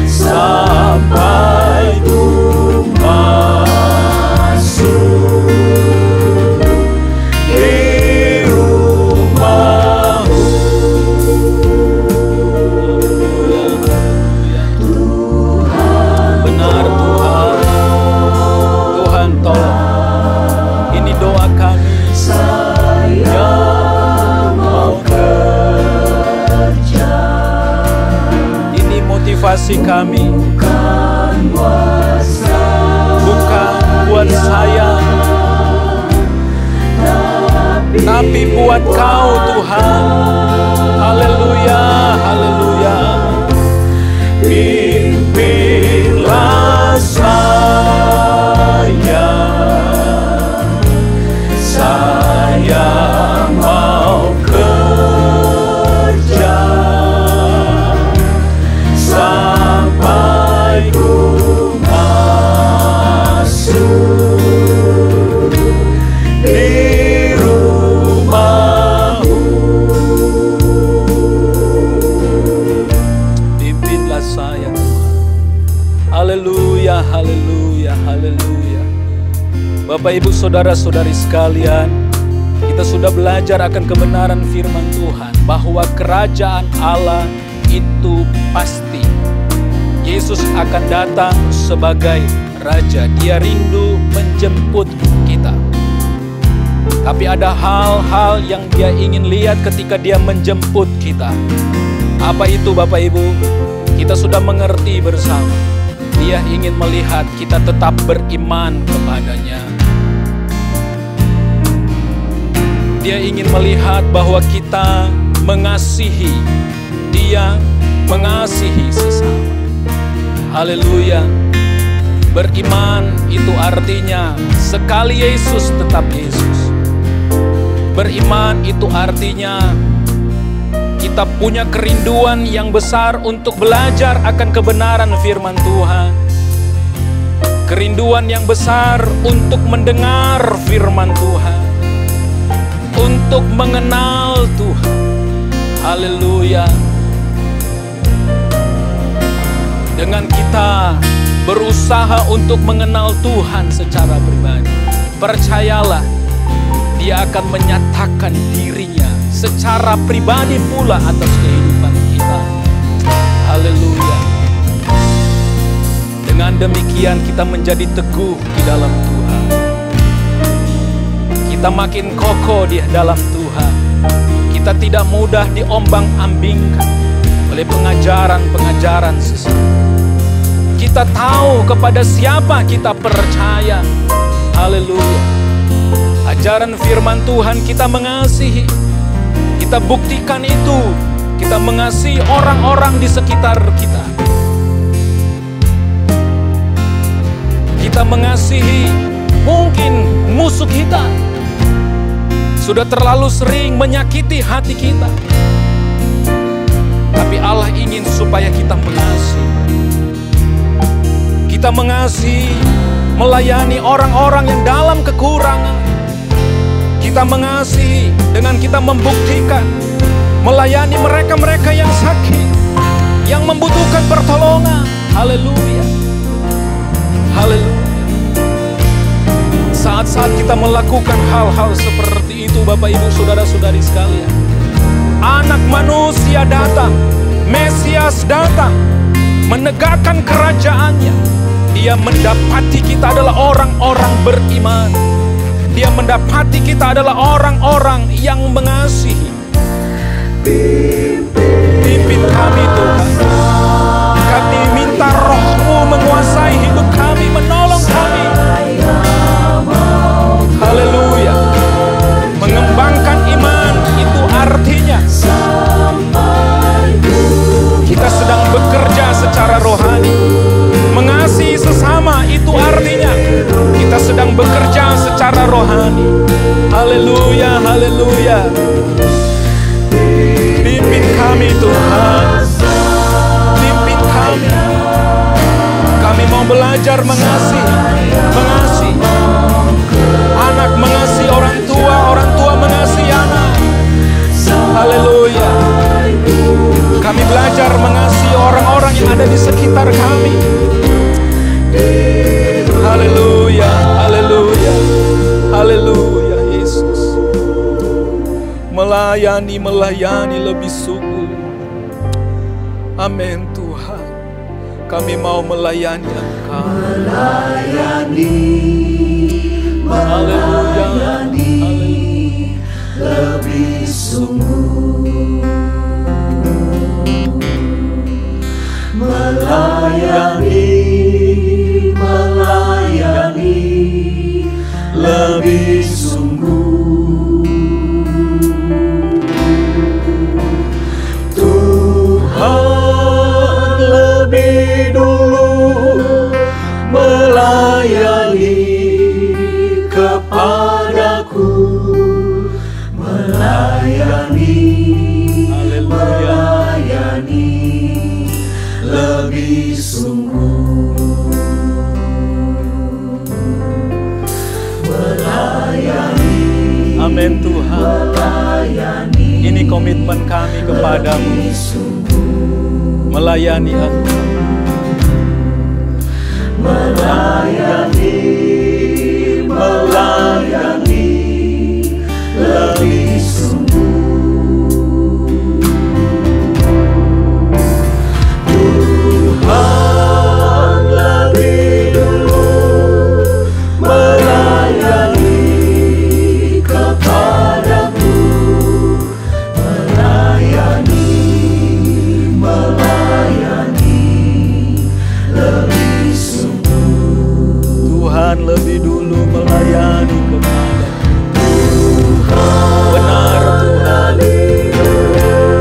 sampai ku masuk motivasi kami bukan buat bukan buat saya, tapi buat Kau Tuhan. Haleluya, haleluya. Pimpinlah saya mau kerja sampai ku masuk di rumahmu. Pimpinlah saya Tuhan. Haleluya, haleluya, haleluya. Bapak, Ibu, Saudara-saudari sekalian, kita sudah belajar akan kebenaran firman Tuhan bahwa kerajaan Allah itu pasti. Yesus akan datang sebagai Raja. Dia rindu menjemput kita. Tapi ada hal-hal yang Dia ingin lihat ketika Dia menjemput kita. Apa itu, Bapak Ibu? Kita sudah mengerti bersama. Dia ingin melihat kita tetap beriman kepadanya. Dia ingin melihat bahwa kita mengasihi Dia, mengasihi sesama. Haleluya. Beriman itu artinya sekali Yesus tetap Yesus. Beriman itu artinya kita punya kerinduan yang besar untuk belajar akan kebenaran firman Tuhan. Kerinduan yang besar untuk mendengar firman Tuhan, untuk mengenal Tuhan. Haleluya. Dengan kita berusaha untuk mengenal Tuhan secara pribadi, percayalah, Dia akan menyatakan dirinya secara pribadi pula atas kehidupan kita. Haleluya. Dengan demikian kita menjadi teguh di dalam Tuhan. Kita makin kokoh di dalam Tuhan. Kita tidak mudah diombang-ambingkan oleh pengajaran-pengajaran sesat. Kita tahu kepada siapa kita percaya. Haleluya. Ajaran firman Tuhan kita mengasihi. Kita buktikan itu. Kita mengasihi orang-orang di sekitar kita. Kita mengasihi mungkin musuh kita. Sudah terlalu sering menyakiti hati kita. Tapi Allah ingin supaya kita mengasihi. Kita mengasihi, melayani orang-orang yang dalam kekurangan. Kita mengasihi dengan kita membuktikan, melayani mereka-mereka yang sakit, yang membutuhkan pertolongan. Haleluya. Haleluya. Saat-saat kita melakukan hal-hal seperti itu, Bapak, Ibu, Saudara-saudari sekalian, Anak Manusia datang, Mesias datang, menegakkan kerajaannya. Dia mendapati kita adalah orang-orang beriman. Dia mendapati kita adalah orang-orang yang mengasihi. Pimpin kami Tuhan. Kami minta Roh-Mu menguasai hidup kami, menolong kami. Haleluya. Mengembangkan iman itu artinya kita sedang bekerja secara rohani. Mengasihi sesama itu artinya kita sedang bekerja secara rohani. Haleluya, haleluya. Pimpin kami Tuhan. Pimpin kami. Kami mau belajar mengasihi. Mengasihi. Anak mengasihi orang tua mengasihi anak. Haleluya. Kami belajar mengasihi orang-orang yang ada di sekitar kami. Haleluya, haleluya, haleluya. Yesus melayani lebih sungguh. Amin Tuhan. Kami mau melayani Engkau. Melayani lebih sungguh. melayani lebih sungguh. Tuhan lebih dulu melayani kepadaku, melayani lebih sungguh. Melayani, Amin Tuhan. melayani, Ini komitmen kami kepadamu, melayani Engkau. melayani, melayani lebih sungguh. Tuhan lebih dulu melayani kepadaku, melayani lebih sungguh. Tuhan lebih dulu melayani kepadaku. Benar Tuhan.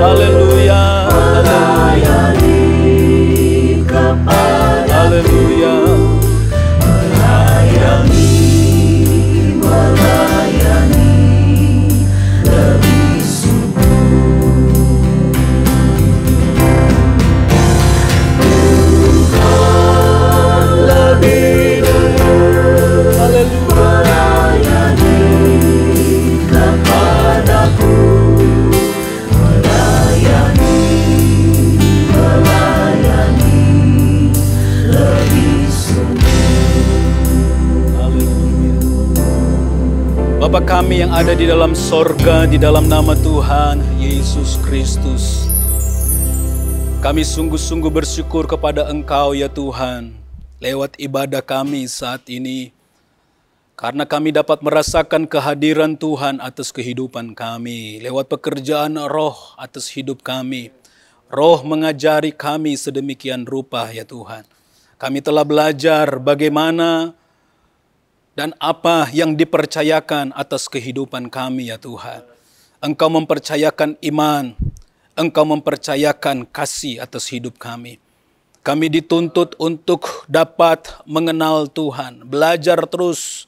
Haleluya. Melayani kepada, Haleluya. melayani lebih sungguh. Tuhan lebih dulu melayani kepadaku, melayani lebih sungguh. Haleluya. Bapa kami yang ada di dalam sorga, di dalam nama Tuhan Yesus Kristus, kami sungguh-sungguh bersyukur kepada Engkau ya Tuhan, lewat ibadah kami saat ini, karena kami dapat merasakan kehadiran Tuhan atas kehidupan kami, lewat pekerjaan Roh atas hidup kami. Roh mengajari kami sedemikian rupa ya Tuhan. Kami telah belajar bagaimana dan apa yang dipercayakan atas kehidupan kami ya Tuhan. Engkau mempercayakan iman, Engkau mempercayakan kasih atas hidup kami. Kami dituntut untuk dapat mengenal Tuhan, belajar terus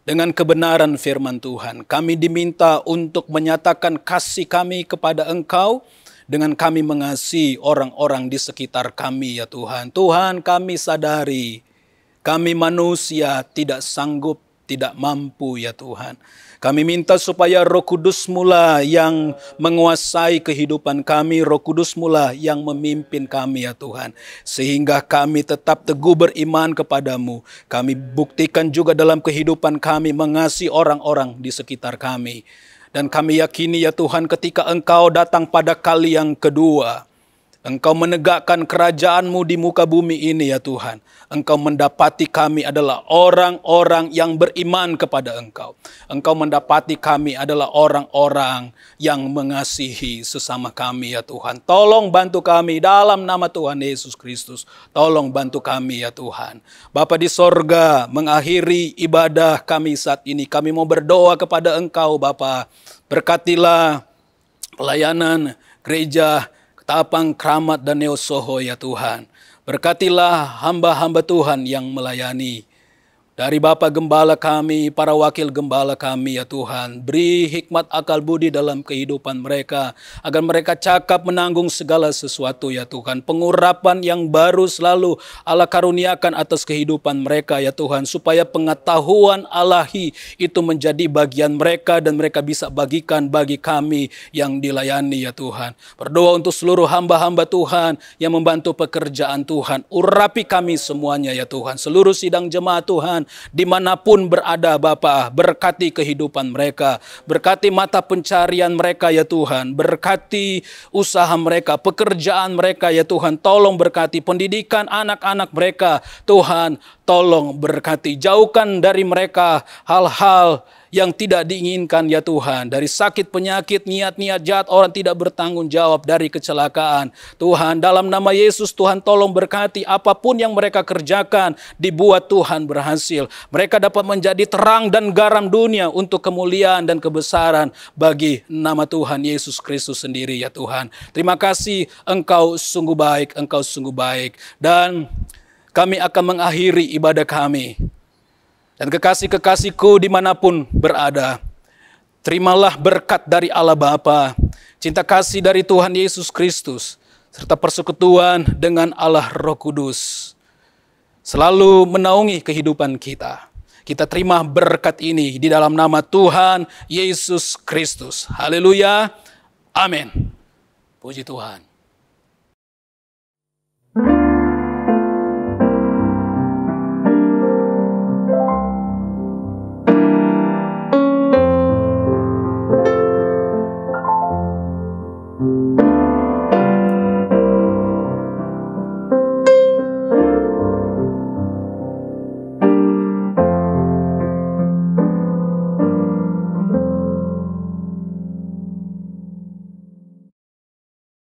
dengan kebenaran firman Tuhan. Kami diminta untuk menyatakan kasih kami kepada Engkau dengan kami mengasihi orang-orang di sekitar kami ya Tuhan. Tuhan, kami sadari kami manusia tidak sanggup, tidak mampu ya Tuhan. Kami minta supaya Roh Kudus mula yang menguasai kehidupan kami, Roh Kudus mula yang memimpin kami ya Tuhan. Sehingga kami tetap teguh beriman kepadamu. Kami buktikan juga dalam kehidupan kami mengasihi orang-orang di sekitar kami. Dan kami yakini ya Tuhan, ketika Engkau datang pada kali yang kedua, Engkau menegakkan kerajaan-Mu di muka bumi ini ya Tuhan. Engkau mendapati kami adalah orang-orang yang beriman kepada Engkau. Engkau mendapati kami adalah orang-orang yang mengasihi sesama kami ya Tuhan. Tolong bantu kami dalam nama Tuhan Yesus Kristus. Tolong bantu kami ya Tuhan. Bapa di sorga, mengakhiri ibadah kami saat ini. Kami mau berdoa kepada Engkau Bapa. Berkatilah pelayanan gereja Ketapang, Kramat, dan Neo Soho ya Tuhan. Berkatilah hamba-hamba Tuhan yang melayani. Dari Bapak Gembala kami, para wakil Gembala kami ya Tuhan. Beri hikmat akal budi dalam kehidupan mereka. Agar mereka cakap menanggung segala sesuatu ya Tuhan. Pengurapan yang baru selalu Allah karuniakan atas kehidupan mereka ya Tuhan. Supaya pengetahuan Allahi itu menjadi bagian mereka. Dan mereka bisa bagikan bagi kami yang dilayani ya Tuhan. Berdoa untuk seluruh hamba-hamba Tuhan yang membantu pekerjaan Tuhan. Urapi kami semuanya ya Tuhan. Seluruh sidang jemaat Tuhan, dimanapun berada Bapa, berkati kehidupan mereka, berkati mata pencarian mereka ya Tuhan, berkati usaha mereka, pekerjaan mereka ya Tuhan, tolong berkati pendidikan anak-anak mereka, Tuhan tolong berkati, jauhkan dari mereka hal-hal yang tidak diinginkan ya Tuhan. Dari sakit, penyakit, niat-niat jahat, orang tidak bertanggung jawab dari kecelakaan. Tuhan, dalam nama Yesus, Tuhan tolong berkati apapun yang mereka kerjakan, dibuat Tuhan berhasil. Mereka dapat menjadi terang dan garam dunia untuk kemuliaan dan kebesaran bagi nama Tuhan Yesus Kristus sendiri ya Tuhan. Terima kasih, Engkau sungguh baik, Engkau sungguh baik. Dan kami akan mengakhiri ibadah kami. Dan kekasih-kekasihku dimanapun berada, terimalah berkat dari Allah Bapa, cinta kasih dari Tuhan Yesus Kristus, serta persekutuan dengan Allah Roh Kudus, selalu menaungi kehidupan kita. Kita terima berkat ini di dalam nama Tuhan Yesus Kristus. Haleluya. Amin. Puji Tuhan.